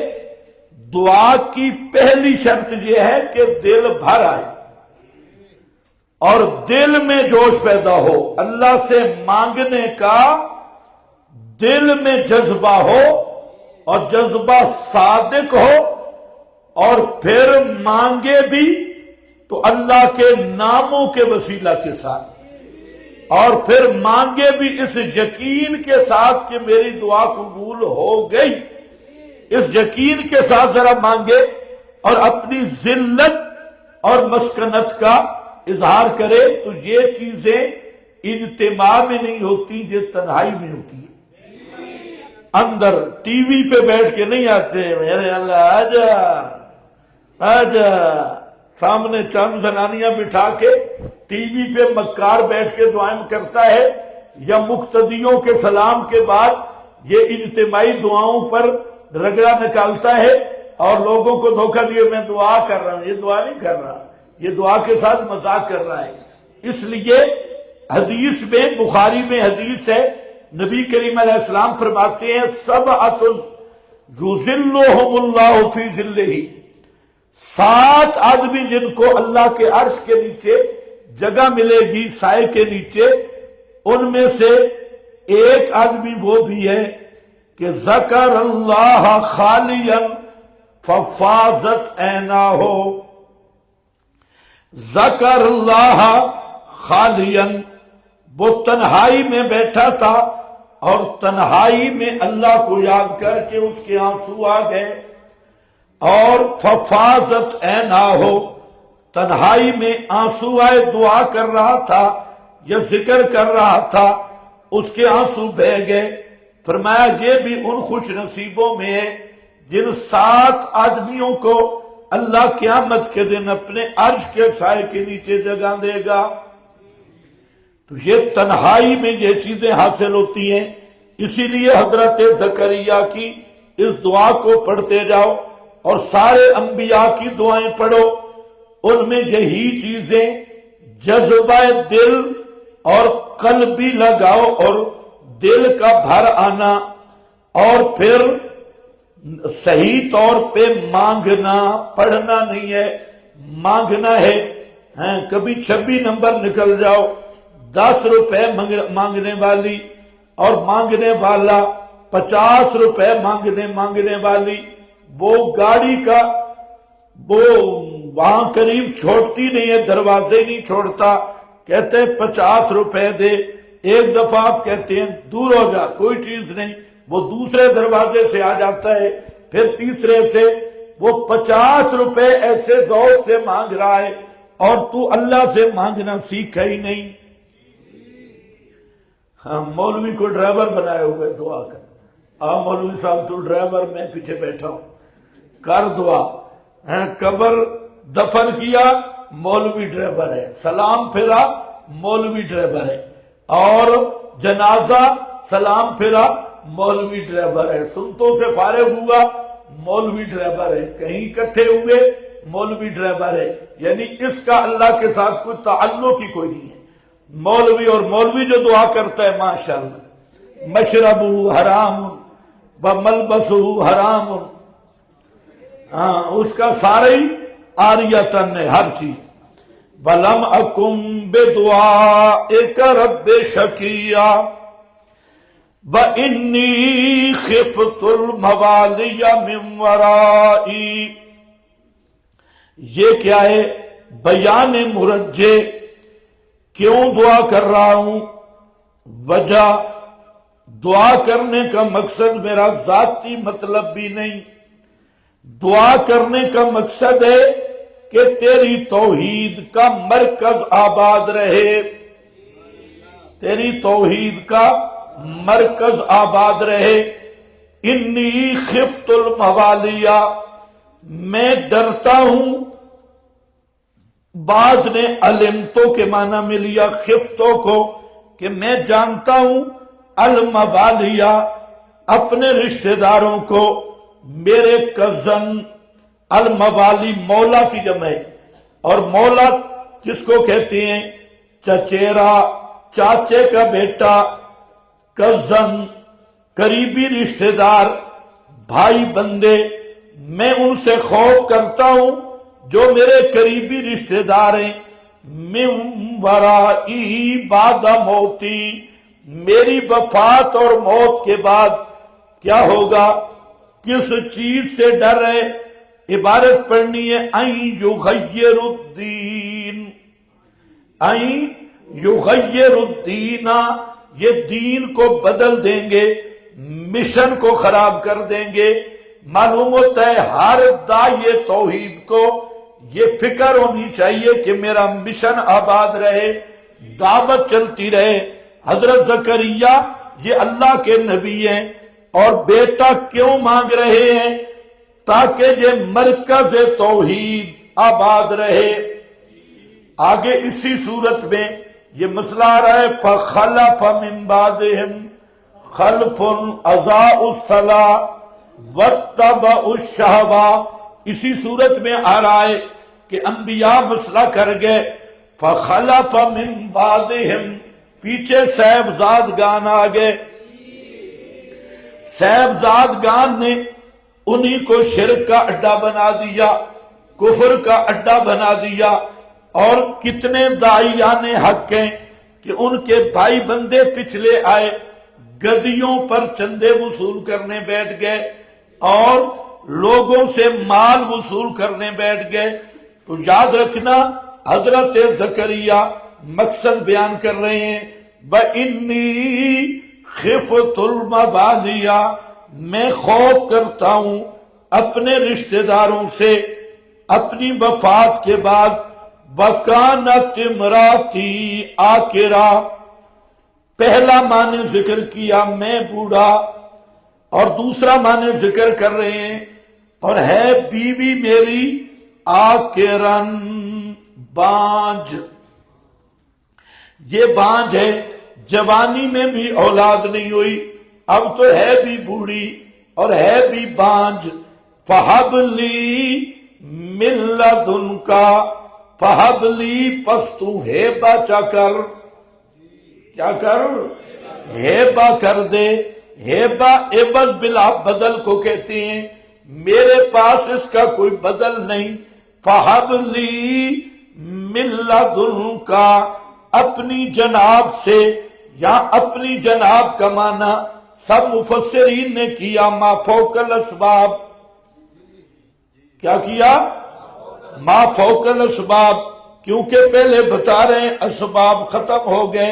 دعا کی پہلی شرط یہ ہے کہ دل بھر آئے اور دل میں جوش پیدا ہو، اللہ سے مانگنے کا دل میں جذبہ ہو، اور جذبہ صادق ہو، اور پھر مانگے بھی تو اللہ کے ناموں کے وسیلہ کے ساتھ، اور پھر مانگے بھی اس یقین کے ساتھ کہ میری دعا قبول ہو گئی۔ اس یقین کے ساتھ ذرا مانگے اور اپنی ذلت اور مسکنت کا اظہار کرے، تو یہ چیزیں اجتماع میں نہیں ہوتی، یہ تنہائی میں ہوتی ہے۔ اندر ٹی وی پہ بیٹھ کے نہیں آتے، میرے اللہ آجا آجا، سامنے چند زنانیاں بٹھا کے ٹی وی پہ مکار بیٹھ کے دعائیں کرتا ہے، یا مقتدیوں کے سلام کے بعد یہ اجتماعی دعاؤں پر رگڑا نکالتا ہے اور لوگوں کو دھوکہ دیے میں دعا کر رہا ہوں۔ یہ دعا نہیں کر رہا، یہ دعا کے ساتھ مذاق کر رہا ہے۔ اس لیے حدیث میں، بخاری میں حدیث ہے، نبی کریم علیہ السلام فرماتے ہیں سبعۃ یظلھم اللہ فی ظلہ، 7 آدمی جن کو اللہ کے عرش کے نیچے جگہ ملے گی، سائے کے نیچے، ان میں سے ایک آدمی وہ بھی ہے کہ ذکر اللہ خالیا ففاضت عیناہ، ذکر اللہ خالیا، وہ تنہائی میں بیٹھا تھا اور تنہائی میں اللہ کو یاد کر کے اس کے آنسو آ گئے، اور ففاضت عیناہ، تنہائی میں آنسو آئے، دعا کر رہا تھا یا ذکر کر رہا تھا، اس کے آنسو بہہ گئے۔ فرمایا یہ بھی ان خوش نصیبوں میں ہے جن 7 آدمیوں کو اللہ قیامت کے دن اپنے عرش کے سائے کے نیچے جگہ دے گا۔ تو یہ تنہائی میں یہ چیزیں حاصل ہوتی ہیں، اسی لیے حضرت زکریا کی اس دعا کو پڑھتے جاؤ اور سارے انبیاء کی دعائیں پڑھو، ان میں یہی چیزیں جذبہ دل اور قلبی لگاؤ اور دل کا بھر آنا، اور پھر صحیح طور پہ مانگنا، پڑھنا نہیں ہے، مانگنا ہے۔ کبھی 26 نمبر نکل جاؤ، 10 روپے مانگنے والی اور مانگنے والا 50 روپے مانگنے والی، وہ گاڑی کا وہ وہاں قریب چھوڑتی نہیں ہے، دروازے نہیں چھوڑتا، کہتے 50 روپے دے، ایک دفعہ آپ کہتے ہیں دور ہو جا، کوئی چیز نہیں، وہ دوسرے دروازے سے آ جاتا ہے، پھر تیسرے سے، وہ 50 روپے ایسے ذوق سے مانگ رہا ہے اور تو اللہ سے مانگنا سیکھا ہی نہیں۔ ہاں، مولوی کو ڈرائیور بنائے ہوئے دعا کر، مولوی صاحب تو ڈرائیور، میں پیچھے بیٹھا ہوں، کر دعا۔ قبر دفن کیا، مولوی ڈرائیور ہے، سلام پھرا، مولوی ڈرائیور ہے، اور جنازہ سلام پھرا، مولوی ڈرائیور ہے، سنتوں سے فارغ ہوا، مولوی ڈرائیور ہے، کہیں اکٹھے ہوئے، مولوی ڈرائیور ہے، یعنی اس کا اللہ کے ساتھ کوئی تعلق ہی کوئی نہیں ہے۔ مولوی اور مولوی جو دعا کرتا ہے ماشاءاللہ، مشربہ حرام وملبسہ حرام، اس کا سارا ہی عاریتن ہے، ہر چیز۔ وَلَمْ أَكُمْ بِدُعَائِكَ رَبِّ شَقِيًّا وَإِنِّي خِفْتُ الْمَوَالِيَ مِنْ وَرَائِي۔ یہ کیا ہے؟ بیان مرجع، کیوں دعا کر رہا ہوں؟ وجہ، دعا کرنے کا مقصد میرا ذاتی مطلب بھی نہیں، دعا کرنے کا مقصد ہے کہ تیری توحید کا مرکز آباد رہے، تیری توحید کا مرکز آباد رہے۔ انی خفت الموالیہ، میں ڈرتا ہوں، بعض نے علمتوں کے معنی میں لیا خفتوں کو، کہ میں جانتا ہوں، الموالیہ، اپنے رشتہ داروں کو، میرے کزن، الموالی مولا کی جمع ہے، اور مولا کس کو کہتے ہیں؟ چچیرا، چاچے کا بیٹا، کزن، قریبی رشتہ دار، بھائی بندے، میں ان سے خوف کرتا ہوں جو میرے قریبی رشتہ دار ہیں۔ من ورائی بعد موتی، میری وفات اور موت کے بعد کیا ہوگا؟ کس چیز سے ڈر ہے؟ عبارت پڑھنی ہے این یغیر الدین، این یغیر الدین، یہ دین کو بدل دیں گے، مشن کو خراب کر دیں گے۔ معلوم ہوتا ہے ہر داعی توحید کو یہ فکر ہونی چاہیے کہ میرا مشن آباد رہے، دعوت چلتی رہے۔ حضرت زکریا یہ اللہ کے نبی ہیں، اور بیٹا کیوں مانگ رہے ہیں؟ تاکہ یہ مرکز توحید آباد رہے۔ آگے اسی صورت میں یہ مسئلہ آ رہا ہے، فَخَلَفَ مِن بَعْدِهِمْ خَلْفٌ أَضَاعُوا الصَّلَاةَ وَاتَّبَعُوا الشَّهَوَاتِ۔ اسی صورت میں آ رہا ہے کہ انبیاء مسئلہ کر گئے، فَخَلَفَ مِن بَعْدِهِمْ، پیچھے صاحبزادگان آ گئے، صاحبزادگان نے انہی کو شرک کا اڈا بنا دیا، کفر کا اڈا بنا دیا، اور کتنے داعیان حق ہیں کہ ان کے بھائی بندے پچھلے آئے، گدیوں پر چندے وصول کرنے بیٹھ گئے اور لوگوں سے مال وصول کرنے بیٹھ گئے۔ تو یاد رکھنا حضرت زکریا مقصد بیان کر رہے ہیں، وَإِنِّي خِفْتُ الْمَوَالِيَ، میں خوف کرتا ہوں اپنے رشتہ داروں سے اپنی وفات کے بعد۔ وَكَانَتِ امْرَأَتِي عَاقِرًا، پہلا معنی ذکر کیا میں بوڑھا، اور دوسرا معنی ذکر کر رہے ہیں اور ہے بیوی میری آکرن بانج، یہ بانج ہے، جوانی میں بھی اولاد نہیں ہوئی، اب تو ہے بھی بوڑھی اور ہے بھی بانج۔ فہب لی من لدنکا، فہب لی پس تو ہیبہ چا کر، کیا کر؟ ہیبہ کر دے۔ ہیبہ عوض بلا بدل کو کہتے ہیں، میرے پاس اس کا کوئی بدل نہیں۔ فہب لی من لدنکا، اپنی جناب سے، یا اپنی جناب کا معنی سب مفسرین نے کیا ما فوق الاسباب، کیا کیا؟ ما فوق الاسباب، کیونکہ پہلے بتا رہے ہیں اسباب ختم ہو گئے،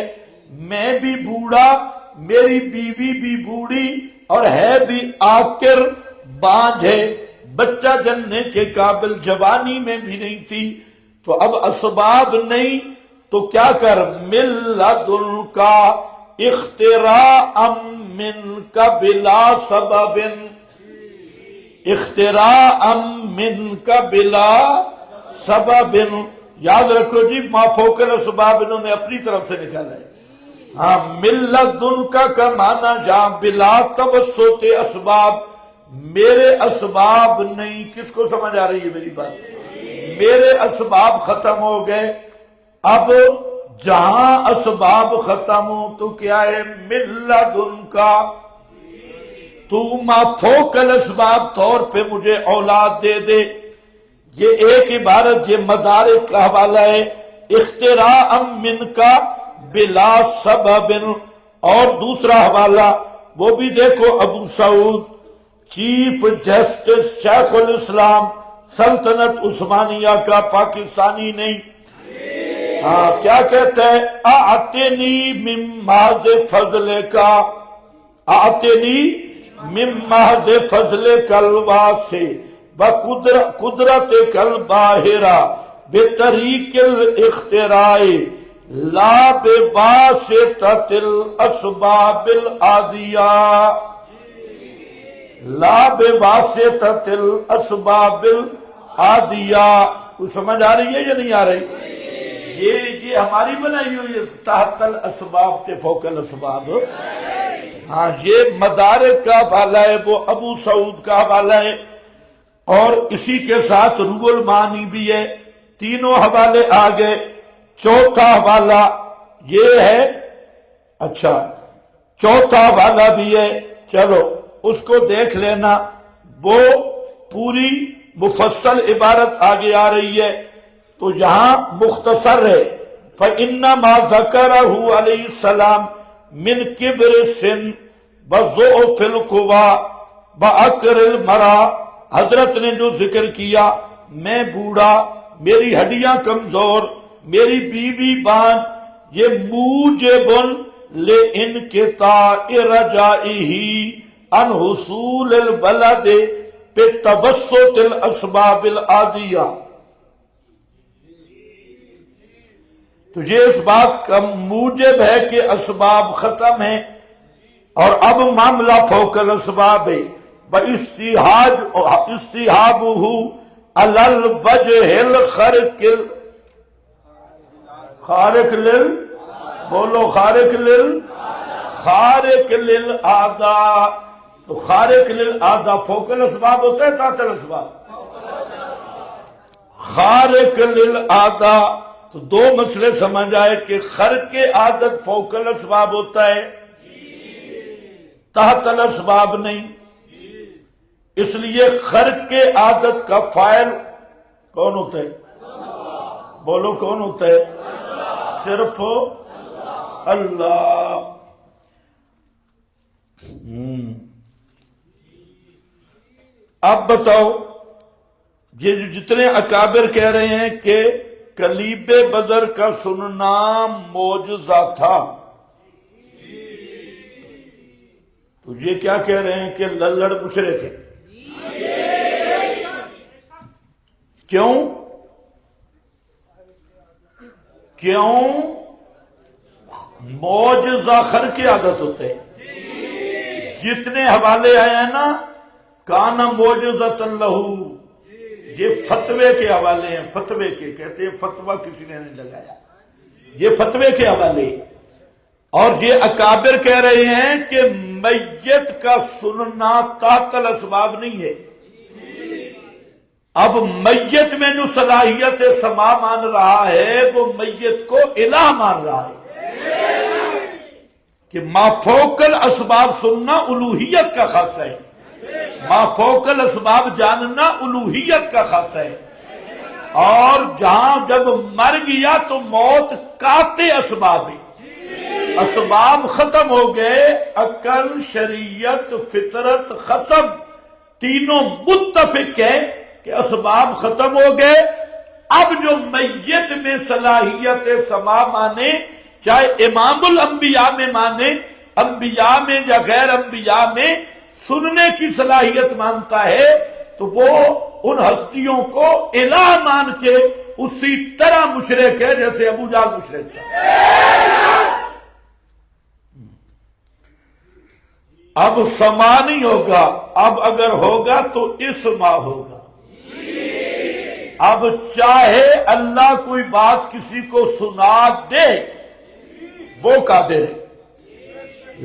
میں بھی بوڑھا، میری بیوی بھی بوڑھی، اور ہے بھی آکر بانج ہے، بچہ جننے کے قابل جوانی میں بھی نہیں تھی، تو اب اسباب نہیں تو کیا کر؟ من لدنکا اختراء منک بلا سبب، اختراء منک بلا سبب، یاد رکھو جی ما فوق الاسباب انہوں نے اپنی طرف سے نکالا ہے۔ ہاں من لدنکا کا معنی جہاں بلا توسط اسباب، میرے اسباب نہیں، کس کو سمجھ آ رہی ہے میری بات؟ میرے اسباب ختم ہو گئے، اب جہاں اسباب ختم ہو تو کیا ہے؟ من لدنکا، تو ما فوق الاسباب طور پہ مجھے اولاد دے دے۔ یہ ایک عبارت یہ مدارک کا حوالہ ہے، اختراء منکا بلا سبب، اور دوسرا حوالہ وہ بھی دیکھو، ابو سعود چیف جسٹس شیخ الاسلام سلطنت عثمانیہ کا، پاکستانی نہیں، ہاں کیا کہتا ہے؟ اعتنی من محض فضل کا، اعتنی من محض فضل کلواسے بقدرت کلباہرہ بطریق الاختراع لا بواسطۃ الاسباب العادیہ، لا بواسطۃ الاسباب العادیہ۔ کچھ سمجھ آ رہی ہے یا نہیں آ رہی؟ یہ ہماری بنائی ہوئی ہے، تحت الاسباب تے فوق الاسباب۔ ہاں یہ مدارک کا حوالہ ہے، وہ ابو سعود کا حوالہ ہے، اور اسی کے ساتھ روح المعانی بھی ہے، تینوں حوالے آگئے۔ چوتھا حوالہ یہ ہے، اچھا چوتھا حوالہ بھی ہے، چلو اس کو دیکھ لینا، وہ پوری مفصل عبارت آگے آ رہی ہے، تو یہاں مختصر ہے۔ فَإِنَّمَا ذَكَرَهُ علیہ السلام من کبر سن وضعف القوا وعکر المرا، حضرت نے جو ذکر کیا، میں بوڑھا، میری ہڈیاں کمزور، میری بیوی بانج، یہ موجب لانقطاع رجائہ عن حصول البلد بتوسط الاسباب العادیہ، تو یہ اس بات کا موجب ہے کہ اسباب ختم ہیں، اور اب معاملہ فوق الاسباب ہے۔ استحابہ علی الوجہ الخارق بولو خارق للعادہ، تو خارق للعادہ فوق الاسباب ہوتا ہے تحت الاسباب؟ خارق للعادہ، تو دو مسئلے سمجھ آئے کہ خرق عادت فوق الاسباب ہوتا ہے، تحت الاسباب نہیں، اس لیے خرق عادت کا فاعل کون ہوتا ہے؟ بولو کون ہوتا ہے؟ صرف اللہ۔ اب بتاؤ، یہ جتنے اکابر کہہ رہے ہیں کہ کلیب بدر کا سننا معجزہ تھا، تو یہ کیا کہہ رہے ہیں کہ للڑ مشرک ہے؟ کیوں معجزہ خرق عادت ہوتے ہیں۔ جتنے حوالے آئے ہیں نا، کان معجزۃ لہ، یہ فتوے کے حوالے ہیں، فتوے کے کہتے ہیں، فتوہ کسی نے نہیں لگایا، یہ فتوے کے حوالے۔ اور یہ اکابر کہہ رہے ہیں کہ میت کا سننا تحت الاسباب نہیں ہے۔ اب میت میں جو صلاحیت سما مان رہا ہے وہ میت کو الہ مان رہا ہے کہ ما فوق الاسباب سننا الوہیت کا خاصہ ہے، ما فوق الاسباب جاننا الوہیت کا خاصہ ہے۔ اور جہاں جب مر گیا تو موت قاطع اسباب ہے، اسباب ختم ہو گئے، عقل، شریعت، فطرت، خصم تینوں متفق ہیں کہ اسباب ختم ہو گئے۔ اب جو میت میں صلاحیت سما مانے، چاہے امام الانبیاء میں مانے، انبیاء میں یا غیر انبیاء میں سننے کی صلاحیت مانتا ہے، تو وہ ان ہستیوں کو الہ مان کے اسی طرح مشرک ہے جیسے ابو جہل مشرک تھا۔ اب سما نہیں ہوگا، اب اگر ہوگا تو اسما ہوگا۔ اب چاہے اللہ کوئی بات کسی کو سنا دے وہ قادر ہے،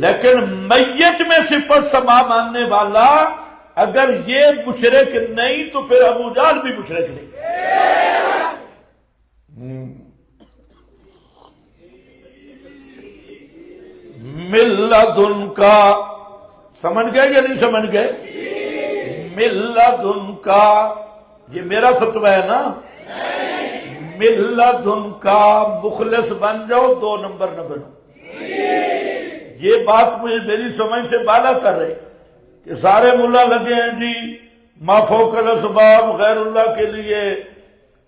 لیکن میت میں صفت سما ماننے والا اگر یہ مشرک نہیں تو پھر ابو جہل بھی مشرک نہیں۔ ملدن کا سمجھ گئے یا نہیں سمجھ گئے؟ ملدن کا یہ میرا فتویٰ ہے نا، ملدن کا مخلص بن جاؤ، 2 نمبر نہ بنو۔ یہ بات مجھے میری سمجھ سے بالا کر رہے کہ سارے ملا لگے ہیں جی ما فوق الاسباب غیر اللہ کے لیے،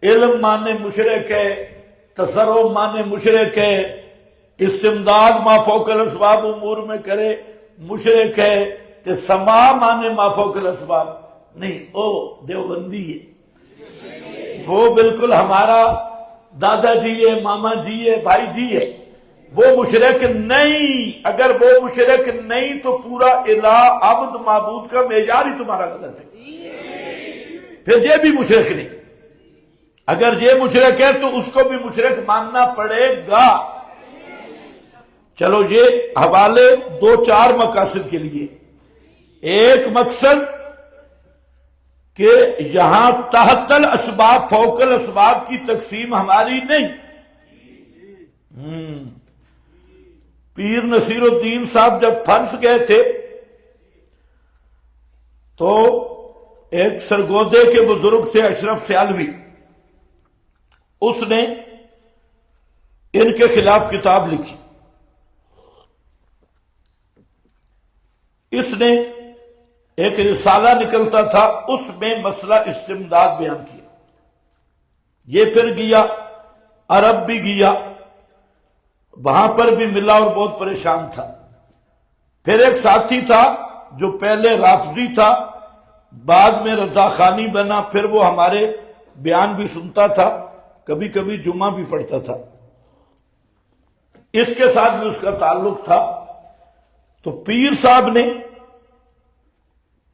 علم مانے مشرک ہے، تصرف مانے مشرک ہے، استمداد ما فوق الاسباب امور میں کرے مشرک ہے، کہ سما مانے ما فوق الاسباب نہیں، او دیوبندی ہے، وہ بالکل ہمارا دادا جی ہے، ماما جی ہے، بھائی جی ہے، وہ مشرک نہیں۔ اگر وہ مشرک نہیں تو پورا الہ عبد معبود کا معیار ہی تمہارا غلط ہے، پھر یہ بھی مشرک نہیں۔ اگر یہ مشرک ہے تو اس کو بھی مشرک ماننا پڑے گا۔ چلو یہ حوالے 2-4 مقاصد کے لیے۔ ایک مقصد کہ یہاں تحت الاسباب فوق الاسباب کی تقسیم ہماری نہیں۔ پیر نصیر الدین صاحب جب پھنس گئے تھے تو ایک سرگودے کے بزرگ تھے اشرف سیالوی، اس نے ان کے خلاف کتاب لکھی۔ اس نے ایک رسالہ نکلتا تھا، اس میں مسئلہ استمداد بیان کیا۔ یہ پھر گیا عرب بھی گیا، وہاں پر بھی ملا اور بہت پریشان تھا۔ پھر ایک ساتھی تھا جو پہلے رافضی تھا، بعد میں رضا خانی بنا، پھر وہ ہمارے بیان بھی سنتا تھا، کبھی کبھی جمعہ بھی پڑھتا تھا، اس کے ساتھ بھی اس کا تعلق تھا۔ تو پیر صاحب نے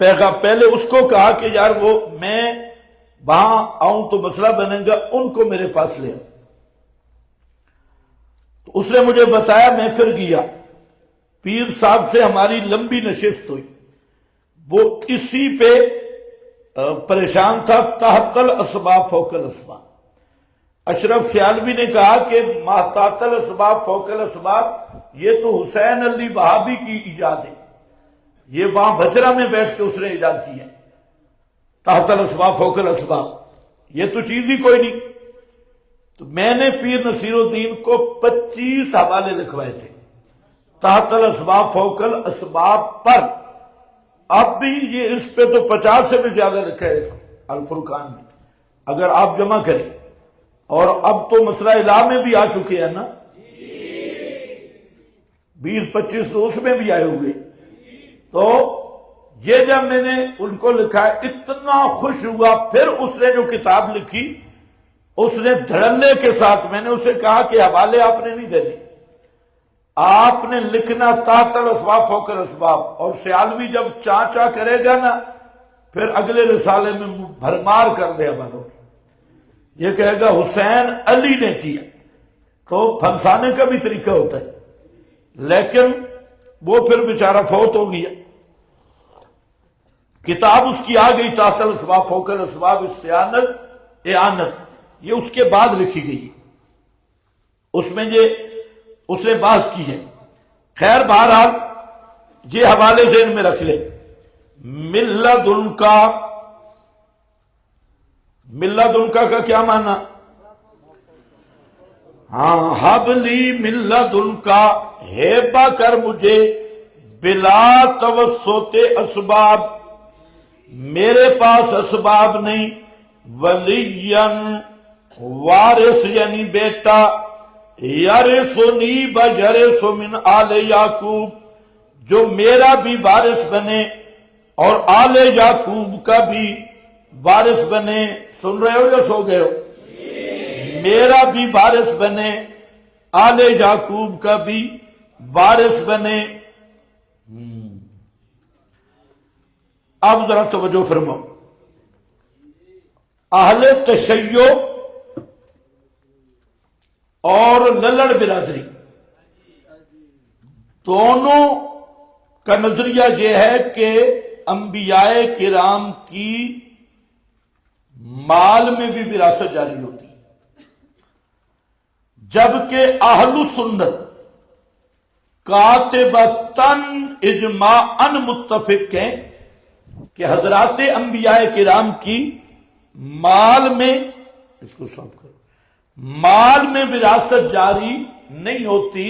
پہلے اس کو کہا کہ یار وہ میں وہاں آؤں تو مسئلہ بنے گا، ان کو میرے پاس لے آؤ۔ تو اس نے مجھے بتایا، میں پھر گیا، پیر صاحب سے ہماری لمبی نشست ہوئی، وہ اسی پہ پریشان تھا، تحت الاسباب فوق الاسباب۔ اشرف سیالوی نے کہا کہ تحت الاسباب فوق الاسباب یہ تو حسین علی وہابی کی ایجاد ہے، یہ وہاں بھجرہ میں بیٹھ کے اس نے ایجاد کی ہے، تحت الاسباب فوق الاسباب یہ تو چیز ہی کوئی نہیں۔ تو میں نے پیر نصیر الدین کو 25 حوالے لکھوائے تھے تحت الاسباب فوق الاسباب پر۔ اب بھی یہ اس پہ تو 50 سے بھی زیادہ لکھا ہے الفرقان میں، اگر آپ جمع کریں۔ اور اب تو مسئلہ الہ میں بھی آ چکے ہیں نا، 20-25 تو اس میں بھی آئے ہوئے۔ تو یہ جب میں نے ان کو لکھا، اتنا خوش ہوا۔ پھر اس نے جو کتاب لکھی اس نے دھڑلے کے ساتھ، میں نے اسے کہا کہ حوالے آپ نے نہیں دینے، آپ نے لکھنا تحت الاسباب فوق الاسباب، اور سیالوی جب چاچا کرے گا نا پھر اگلے رسالے میں بھرمار کر دیا بنو، یہ کہے گا حسین علی نے کیا، تو پھنسانے کا بھی طریقہ ہوتا ہے، لیکن وہ پھر بیچارہ فوت ہو گیا، کتاب اس کی آ گئی تحت الاسباب فوق الاسباب استعانت اعانت، یہ اس کے بعد لکھی گئی، اس میں یہ اس نے بحث کی ہے۔ خیر بہرحال یہ حوالے ذہن میں رکھ لے، ملت ان کا کیا معنی؟ ہاں، حبلی ملت ان کا، ہیبا کر مجھے بلا توسط اسباب، میرے پاس اسباب نہیں، ولین وارث یعنی بیٹا، یرثنی بجرث من آل یعقوب، جو میرا بھی وارث بنے اور آل یعقوب کا بھی وارث بنے۔ سن رہے ہو یا سو گئے ہو؟ میرا بھی وارث بنے، آل یعقوب کا بھی وارث بنے۔ اب ذرا توجہ فرماؤ، اہل تشیع اور للڑ برادری دونوں کا نظریہ یہ ہے کہ انبیاء کرام کی مال میں بھی وراثت جاری ہوتی ہے، جبکہ اہل سنت قاطبتاً اجماعاً متفق ہیں کہ حضرات انبیاء کرام کی مال میں، اس کو صاف کرو، مال میں وراثت جاری نہیں ہوتی،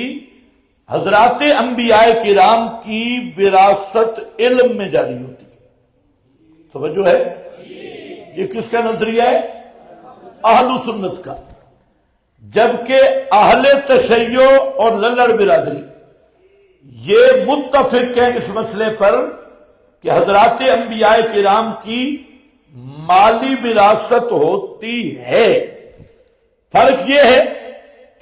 حضرات انبیاء کرام کی وراثت علم میں جاری ہوتی ہے۔ توجہ ہے؟ یہ کس کا نظریہ ہے؟ اہل سنت کا، جبکہ اہل تشیع اور للڑ برادری یہ متفق ہیں اس مسئلے پر کہ حضرات انبیاء کرام کی مالی وراثت ہوتی ہے۔ فرق یہ ہے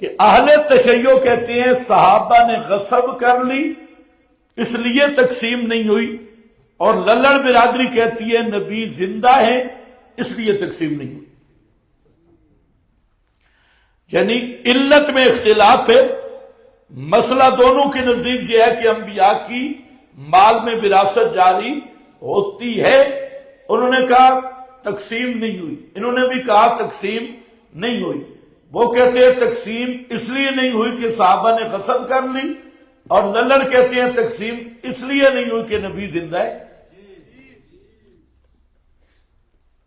کہ اہل تشیع کہتے ہیں صحابہ نے غصب کر لی اس لیے تقسیم نہیں ہوئی، اور للڑ برادری کہتی ہے نبی زندہ ہیں اس لیے تقسیم نہیں ہوئی۔ یعنی علت میں اختلاف ہے، مسئلہ دونوں کے نزدیک یہ ہے کہ انبیاء کی مال میں وراثت جاری ہوتی ہے، انہوں نے کہا تقسیم نہیں ہوئی، انہوں نے بھی کہا تقسیم نہیں ہوئی۔ وہ کہتے ہیں تقسیم اس لیے نہیں ہوئی کہ صحابہ نے غصب کر لی، اور للڑ کہتے ہیں تقسیم اس لیے نہیں ہوئی کہ نبی زندہ ہے۔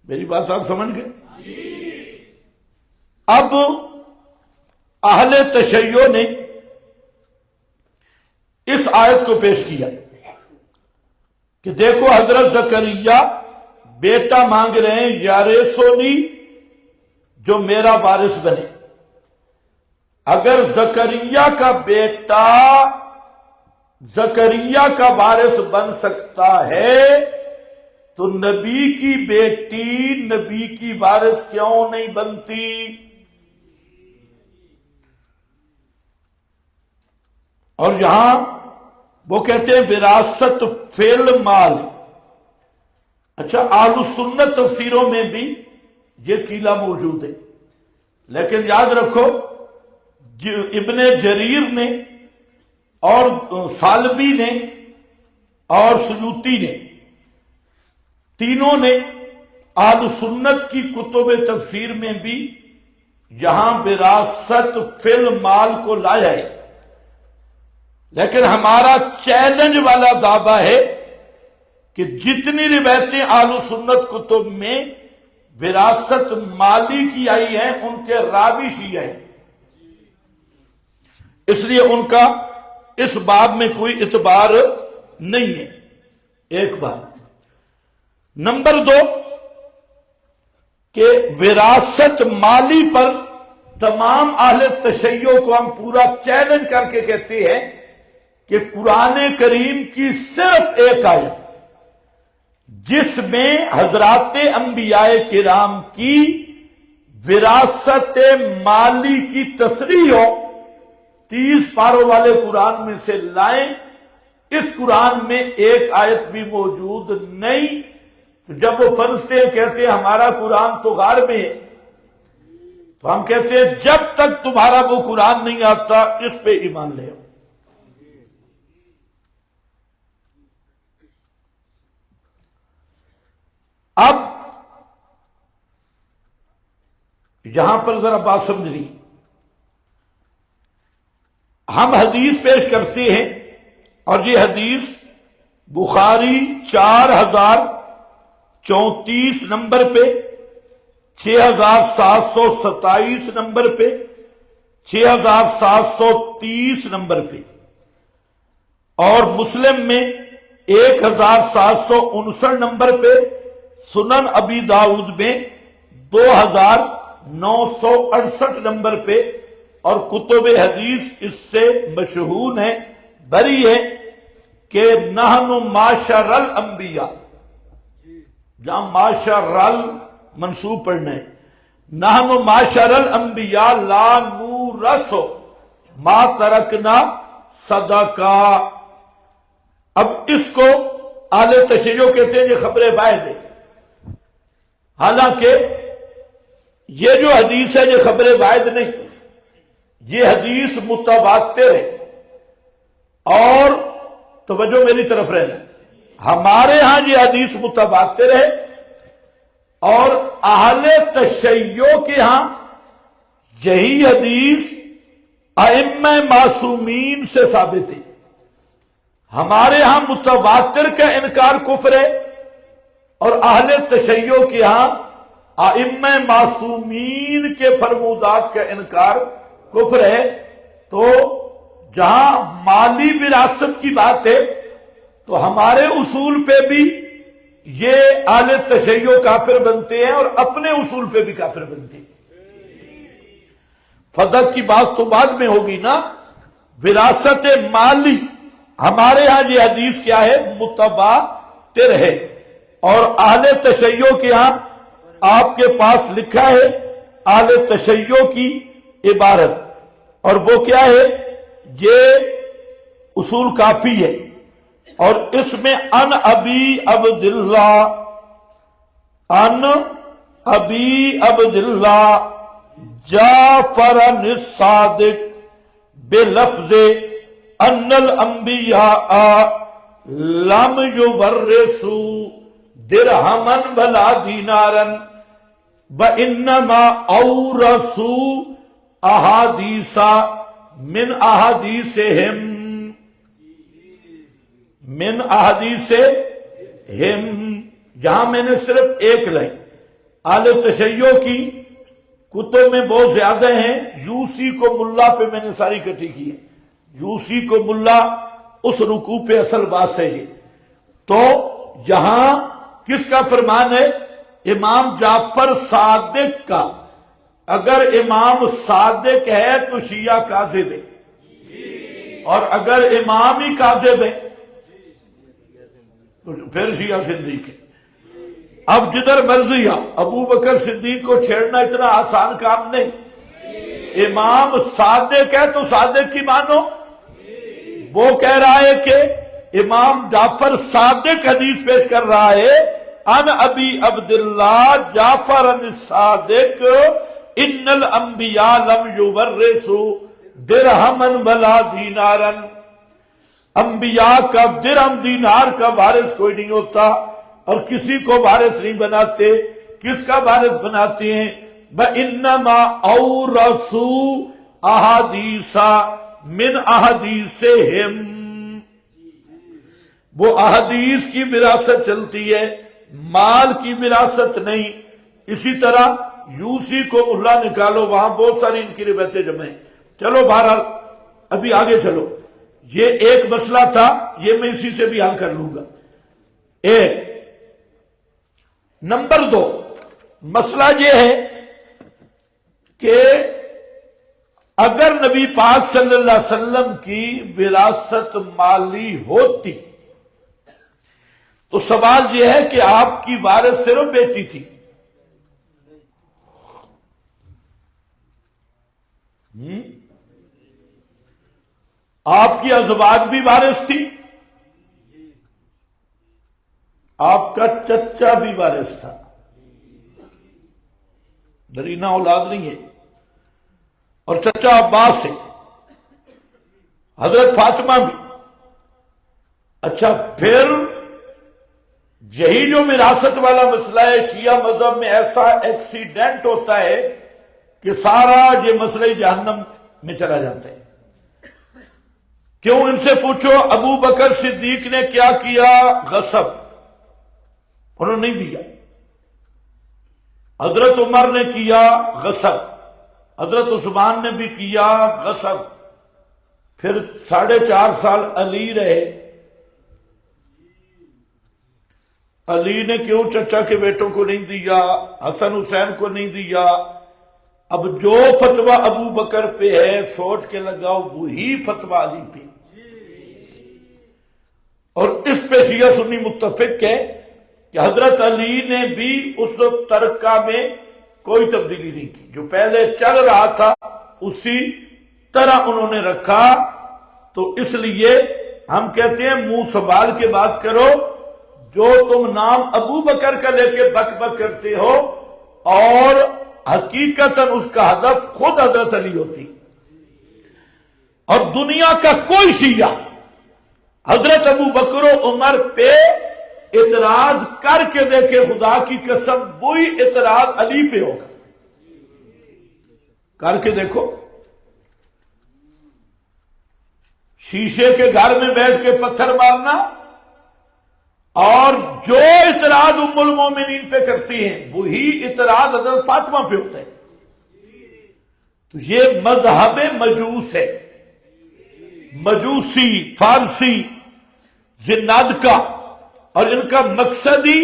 میری بات آپ سمجھ گئے؟ اب اہل تشیع نے اس آیت کو پیش کیا کہ دیکھو حضرت زکریا بیٹا مانگ رہے ہیں، یارثنی، جو میرا وارث بنے۔ اگر زکریا کا بیٹا زکریا کا وارث بن سکتا ہے تو نبی کی بیٹی نبی کی وارث کیوں نہیں بنتی؟ اور یہاں وہ کہتے ہیں وراثت فی المال۔ اچھا، اہل سنت تفسیروں میں بھی یہ قیلا موجود ہے، لیکن یاد رکھو ابن جریر نے اور سالبی نے اور سیوطی نے، تینوں نے اہل سنت کی کتب تفسیر میں بھی یہاں وراثت فی المال کو لایا ہے، لیکن ہمارا چیلنج والا دعویٰ ہے کہ جتنی روایتیں اہل سنت کتب میں وراثت مالی کی آئی ہیں ان کے راوی شیعہ ہیں، اس لیے ان کا اس باب میں کوئی اعتبار نہیں ہے۔ ایک بات۔ نمبر 2 کہ وراثت مالی پر تمام اہل تشیع کو ہم پورا چیلنج کر کے کہتے ہیں کہ قرآن کریم کی صرف ایک آیت جس میں حضرات انبیاء کرام کی وراثت مالی کی تصریح ہو، 30 پاروں والے قرآن میں سے لائیں، اس قرآن میں ایک آیت بھی موجود نہیں۔ تو جب وہ پھنستے ہیں کہتے ہیں ہمارا قرآن تو غار میں ہے، تو ہم کہتے ہیں جب تک تمہارا وہ قرآن نہیں آتا اس پہ ایمان لے آؤ۔ اب یہاں پر ذرا بات سمجھنی، ہم حدیث پیش کرتے ہیں اور یہ حدیث بخاری 4034 نمبر پہ، 6727 نمبر پہ، 6730 نمبر پہ، اور مسلم میں 1759 نمبر پہ، سنن ابی داؤد میں 2968 نمبر پہ، اور کتب حدیث اس سے مشہور ہیں، بری ہے کہ نحن معاشر الانبیاء، جہاں معاشر منصوب پڑھنا ہے، نحن معاشر الانبیاء لا نورث ما ترکنا صدقہ۔ اب اس کو اہل تشیع کہتے ہیں یہ خبر واحد ہے، حالانکہ یہ جو حدیث ہے یہ خبر واحد نہیں، یہ حدیث متواتر ہے۔ اور توجہ میری طرف رہنا، ہمارے ہاں یہ حدیث متواتر ہے اور اہل تشیع کے ہاں یہی حدیث ائمہ معصومین سے ثابت ہے۔ ہمارے ہاں متواتر کا انکار کفر ہے اور اہل تشیع کے ہاں ائمہ معصومین کے فرمودات کا انکار کفر ہے۔ تو جہاں مالی وراثت کی بات ہے تو ہمارے اصول پہ بھی یہ اہل تشیع کافر بنتے ہیں اور اپنے اصول پہ بھی کافر بنتے ہیں۔ فدق کی بات تو بعد میں ہوگی نا، وراثت مالی ہمارے ہاں یہ حدیث کیا ہے؟ متواتر ہے، اور اہل تشیع کے ہاں آپ کے پاس لکھا ہے اہل تشیع کی عبارت، اور وہ کیا ہے؟ یہ اصول کافی ہے، اور اس میں ان ابی عبداللہ، ان ابی عبداللہ جعفر الصادق بلفظ ان الانبیاء لم یورثوا درہما ولا دینارا وانما اورثوا احادیث من احادیثہم، من احادیثہم، یہاں میں نے صرف ایک لائن، اہل تشیع کی کتب میں بہت زیادہ ہیں، یوسی کو ملا پہ میں نے ساری کٹھی کی ہے، یوسی کو ملا اس رکوع پہ اصل بات ہے یہ۔ تو یہاں کس کا فرمان ہے؟ امام جعفر صادق کا۔ اگر امام صادق ہے تو شیعہ کاذب ہے، اور اگر امام ہی کاذب ہے تو پھر شیعہ صدیق ہے۔ اب جدھر مرضی آؤ، ابو بکر صدیق کو چھیڑنا اتنا آسان کام نہیں۔ امام صادق ہے تو صادق کی مانو۔ وہ کہہ رہا ہے کہ امام جعفر صادق حدیث پیش کر رہا ہے، ان ابی عبداللہ جعفر الصادق ان الانبیاء لم یورثوا درہما ولا دینارا، انبیاء کا درہم دینار کا وارث کوئی نہیں ہوتا، اور کسی کو وارث نہیں بناتے۔ کس کا وارث بناتے ہیں؟ وَإِنَّمَا أَوْرَثُوا أَحَادِيثَ مِنْ أَحَادِيثِهِمْ، وہ احادیث کی وراثت چلتی ہے، مال کی وراثت نہیں۔ اسی طرح یوسی کو ملا نکالو، وہاں بہت ساری ان کی روایتیں جمع ہیں۔ چلو بہرحال ابھی آگے چلو، یہ ایک مسئلہ تھا، یہ میں اسی سے بھی حل کر لوں گا۔ ایک نمبر 2 مسئلہ یہ ہے کہ اگر نبی پاک صلی اللہ علیہ وسلم کی وراثت مالی ہوتی تو سوال یہ ہے کہ آپ کی وارث صرف بیٹی تھی، آپ کی ازواج بھی وارث تھی، آپ کا چچا بھی وارث تھا، درینہ اولاد نہیں ہے، اور چچا عباس ہے، حضرت فاطمہ بھی۔ اچھا، پھر یہی جو وراثت والا مسئلہ ہے، شیعہ مذہب میں ایسا ایکسیڈنٹ ہوتا ہے کہ سارا یہ مسئلہ جہنم میں چلا جاتا ہے۔ کیوں؟ ان سے پوچھو ابو بکر صدیق نے کیا کیا؟ غصب، انہوں نے نہیں دیا۔ حضرت عمر نے کیا غصب، حضرت عثمان نے بھی کیا غصب۔ پھر 4.5 سال علی رہے، علی نے کیوں چچا کے بیٹوں کو نہیں دیا، حسن حسین کو نہیں دیا؟ اب جو فتویٰ ابو بکر پہ ہے سوچ کے لگاؤ وہی فتویٰ علی پہ، اور اس پہ شیعہ سنی متفق ہے کہ حضرت علی نے بھی اس ترکہ میں کوئی تبدیلی نہیں کی، جو پہلے چل رہا تھا اسی طرح انہوں نے رکھا۔ تو اس لیے ہم کہتے ہیں منہ سنبھال کے بات کرو، جو تم نام ابو بکر کا لے کے بک بک کرتے ہو اور حقیقتاً اس کا ہدف خود حضرت علی ہوتی، اور دنیا کا کوئی شیعہ حضرت ابو بکر و عمر پہ اعتراض کر کے دیکھے، خدا کی قسم وہی اعتراض علی پہ ہوگا، کر کے دیکھو۔ شیشے کے گھر میں بیٹھ کے پتھر مارنا اور جو اعتراض ام المومنین پہ کرتی ہیں وہی اعتراض حضرت فاطمہ پہ ہوتا ہے۔ تو یہ مذہب مجوس ہے، مجوسی، فارسی، زنادقہ، اور ان کا مقصد ہی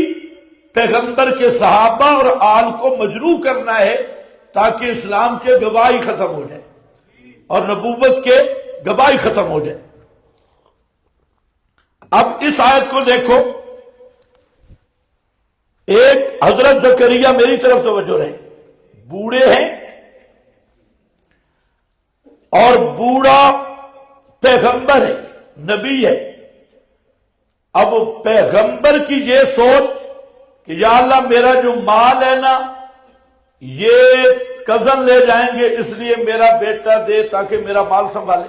پیغمبر کے صحابہ اور آل کو مجروح کرنا ہے تاکہ اسلام کے گواہی ختم ہو جائے اور نبوت کے گواہی ختم ہو جائے۔ اب اس آیت کو دیکھو، ایک حضرت زکریا، میری طرف توجہ رہے، بوڑھے ہیں اور بوڑھا پیغمبر ہے، نبی ہے۔ اب پیغمبر کی یہ سوچ کہ یا اللہ میرا جو مال ہے نا یہ کزن لے جائیں گے، اس لیے میرا بیٹا دے تاکہ میرا مال سنبھالے،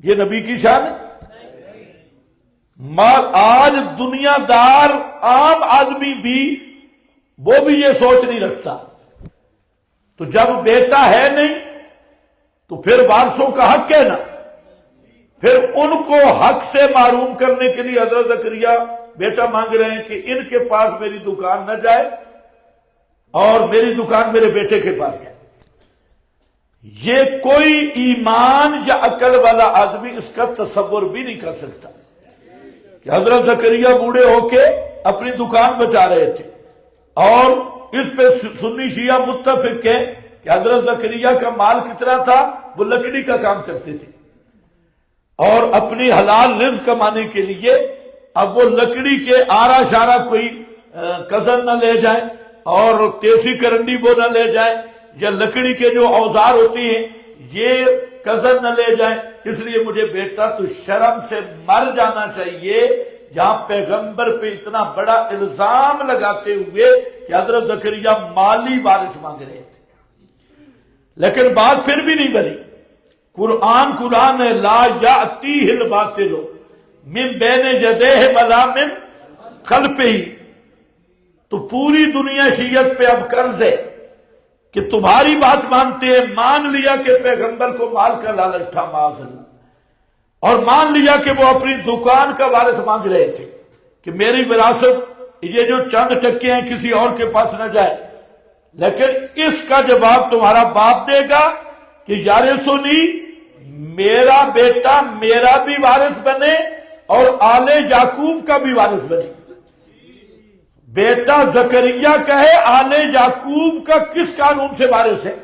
یہ نبی کی شان ہے؟ مال آج دنیا دار عام آدمی بھی وہ بھی یہ سوچ نہیں رکھتا۔ تو جب بیٹا ہے نہیں تو پھر وارثوں کا حق ہے نا، پھر ان کو حق سے محروم کرنے کے لیے حضرت زکریا بیٹا مانگ رہے ہیں کہ ان کے پاس میری دکان نہ جائے اور میری دکان میرے بیٹے کے پاس جائے۔ یہ کوئی ایمان یا عقل والا آدمی اس کا تصور بھی نہیں کر سکتا کہ حضرت زکریا بوڑھے ہو کے اپنی دکان بچا رہے تھے، اور اس پہ سنی شیعہ متفق ہے کہ حضرت زکریا کا مال کتنا تھا، وہ لکڑی کا کام کرتے تھے، اور اپنی حلال رزق کمانے کے لیے اب وہ لکڑی کے آرا شارا کوئی کزن نہ لے جائیں اور تیسی کرنڈی وہ نہ لے جائیں، یا لکڑی کے جو اوزار ہوتی ہیں یہ کزن نہ لے جائیں، اس لیے مجھے بیٹا تو شرم سے مر جانا چاہیے۔ یہاں پیغمبر پہ اتنا بڑا الزام لگاتے ہوئے کہ حضرت زکریا مالی وارث مانگ رہے تھے، لیکن بات پھر بھی نہیں بنی۔ قرآن ہے لا یأتیہ الباطل من بین یدیہ ولا من خلفہ، تو پوری دنیا شیعت پہ اب قرض ہے کہ تمہاری بات مانتے ہیں، مان لیا کہ پیغمبر کو مال کا لالچ تھا معاذ اللہ، اور مان لیا کہ وہ اپنی دکان کا وارث مانگ رہے تھے کہ میری وراثت یہ جو چند ٹکے ہیں کسی اور کے پاس نہ جائے، لیکن اس کا جواب تمہارا باپ دے گا کہ یارثنی، میرا بیٹا میرا بھی وارث بنے اور آل یعقوب کا بھی وارث بنے۔ بیٹا زکریا کہے آل یعقوب کا کس قانون سے وارث ہے؟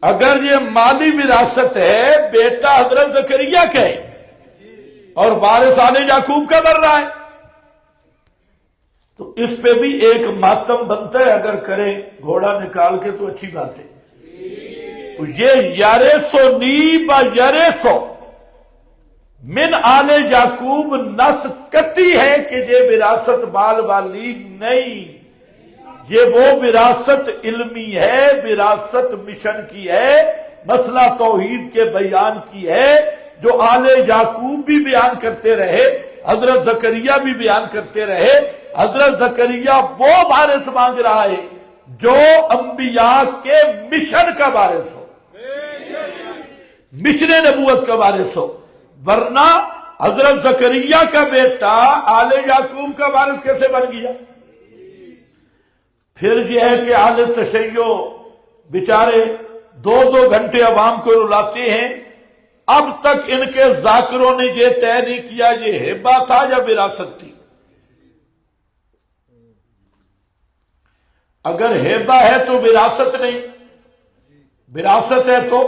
اگر یہ مالی وراثت ہے، بیٹا حضرت زکریا کہے اور وارث آل یعقوب کا بن رہا ہے، تو اس پہ بھی ایک ماتم بنتا ہے، اگر کرے گھوڑا نکال کے تو اچھی بات ہے، یہ یارثنی با یارثو من آل یعقوب نس کتی ہے کہ یہ وراثت مال والی نہیں، یہ وہ وراثت علمی ہے، وراثت مشن کی ہے، مسئلہ توحید کے بیان کی ہے، جو آل یعقوب بھی بیان کرتے رہے، حضرت زکریا بھی بیان کرتے رہے۔ حضرت زکریا وہ وارث مانگ رہا ہے جو انبیاء کے مشن کا وارث ہو، مشن نبوت کا وارث ہو، ورنہ حضرت زکریا کا بیٹا آل یعقوب کا وارث کیسے بن گیا؟ پھر یہ ہے کہ آل تشیع بیچارے 2 گھنٹے عوام کو رلاتے ہیں، اب تک ان کے ذاکروں نے یہ طے نہیں کیا یہ ہبہ تھا یا وراثت تھی۔ اگر ہبہ ہے تو وراثت نہیں، وراثت ہے تو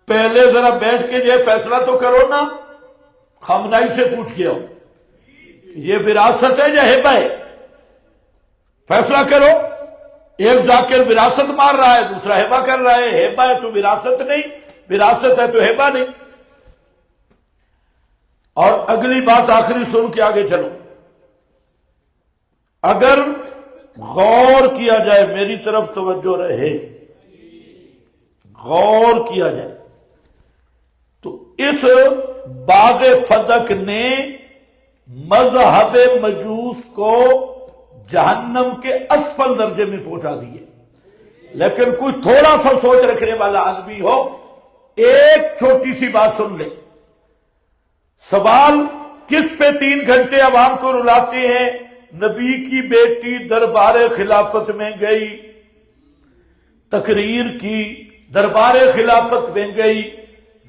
پہلے ذرا بیٹھ کے یہ فیصلہ تو کرو نا، خامنائی سے پوچھ کے آؤ یہ وراثت ہے یا ہبہ ہے، فیصلہ کرو۔ ایک ذاکر وراثت مار رہا ہے، دوسرا ہبہ کر رہا ہے، ہبہ ہے تو وراثت نہیں، وراثت ہے تو ہبہ نہیں۔ اور اگلی بات آخری سن کے آگے چلو، اگر غور کیا جائے، میری طرف توجہ رہے، غور کیا جائے تو اس باغ فدق نے مذہب مجوس کو جہنم کے اسفل درجے میں پہنچا دیے۔ لیکن کوئی تھوڑا سا سوچ رکھنے والا آدمی ہو، ایک چھوٹی سی بات سن لے۔ سوال کس پہ 3 گھنٹے عوام کو رلاتے ہیں؟ نبی کی بیٹی دربار خلافت میں گئی، تقریر کی، دربار خلافت میں گئی،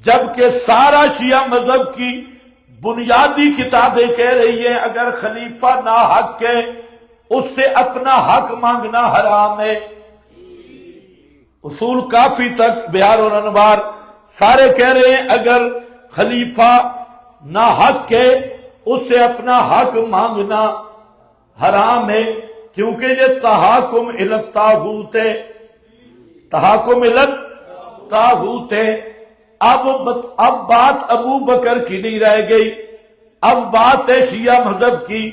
جبکہ سارا شیعہ مذہب کی بنیادی کتابیں کہہ رہی ہیں اگر خلیفہ ناحق ہے اس سے اپنا حق مانگنا حرام ہے۔ اصول کافی تک، بہار اور انوار سارے کہہ رہے ہیں اگر خلیفہ ناحق ہے اس سے اپنا حق مانگنا حرام ہے، کیونکہ یہ تحاکم الی الطاغوت ہے، تحاکم الی الطاغوت ہے۔ اب بات ابو بکر کی نہیں رہ گئی، اب بات ہے شیعہ مذہب کی۔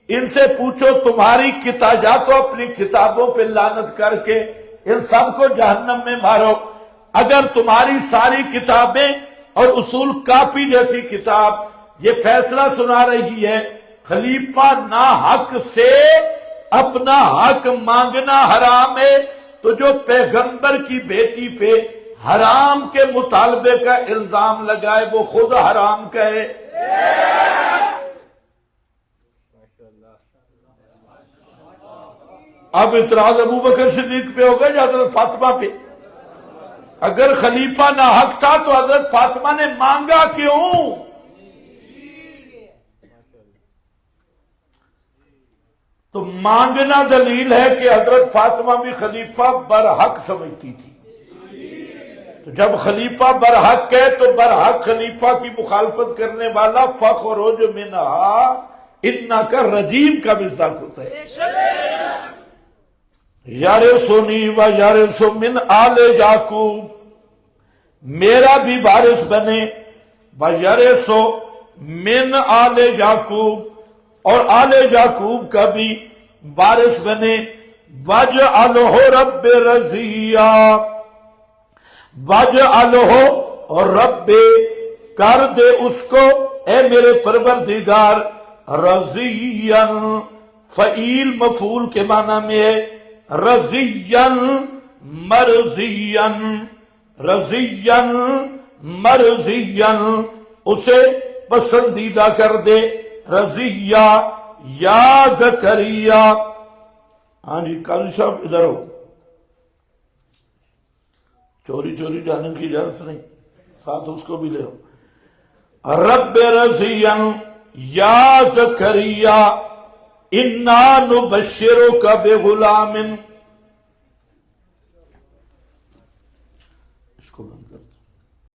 ان سے پوچھو تمہاری کتاب، یا تو اپنی کتابوں پہ لعنت کر کے ان سب کو جہنم میں مارو، اگر تمہاری ساری کتابیں اور اصول کافی جیسی کتاب یہ فیصلہ سنا رہی ہے خلیفہ ناحق سے اپنا حق مانگنا حرام ہے، تو جو پیغمبر کی بیٹی پہ حرام کے مطالبے کا الزام لگائے وہ خود حرام کہے۔ اب اعتراض ابو بکر صدیق پہ ہوگا یا حضرت فاطمہ پہ؟ اگر خلیفہ ناحق تھا تو حضرت فاطمہ نے مانگا کیوں؟ تو مانگنا دلیل ہے کہ حضرت فاطمہ بھی خلیفہ برحق سمجھتی تھی۔ تو جب خلیفہ برحق ہے تو برحق خلیفہ کی مخالفت کرنے والا فخرج منہا انک رجیم کا مصداق ہوتا ہے۔ یارثنی و یارث من آل یعقوب، میرا بھی وارث بنے، و یارث من آل یعقوب، اور آل یعقوب کا بھی وارث بنے، وجعلہ رب رضیہ، وجعلہ اور رب کر دے اس کو اے میرے پروردگار رضیاً، فعیل مفعول کے معنی میں ہے، رضیاً مرضیاً، رضیاً مرضیاً اسے پسندیدہ کر دے، رضیہ یا زکریا۔ ہاں جی قاضی صاحب ادھر ہو، چوری چوری جانے کی اجازت نہیں، ساتھ اس کو بھی لے ہو۔ رب رضیاً یا زکریا انا نبشرک بغلام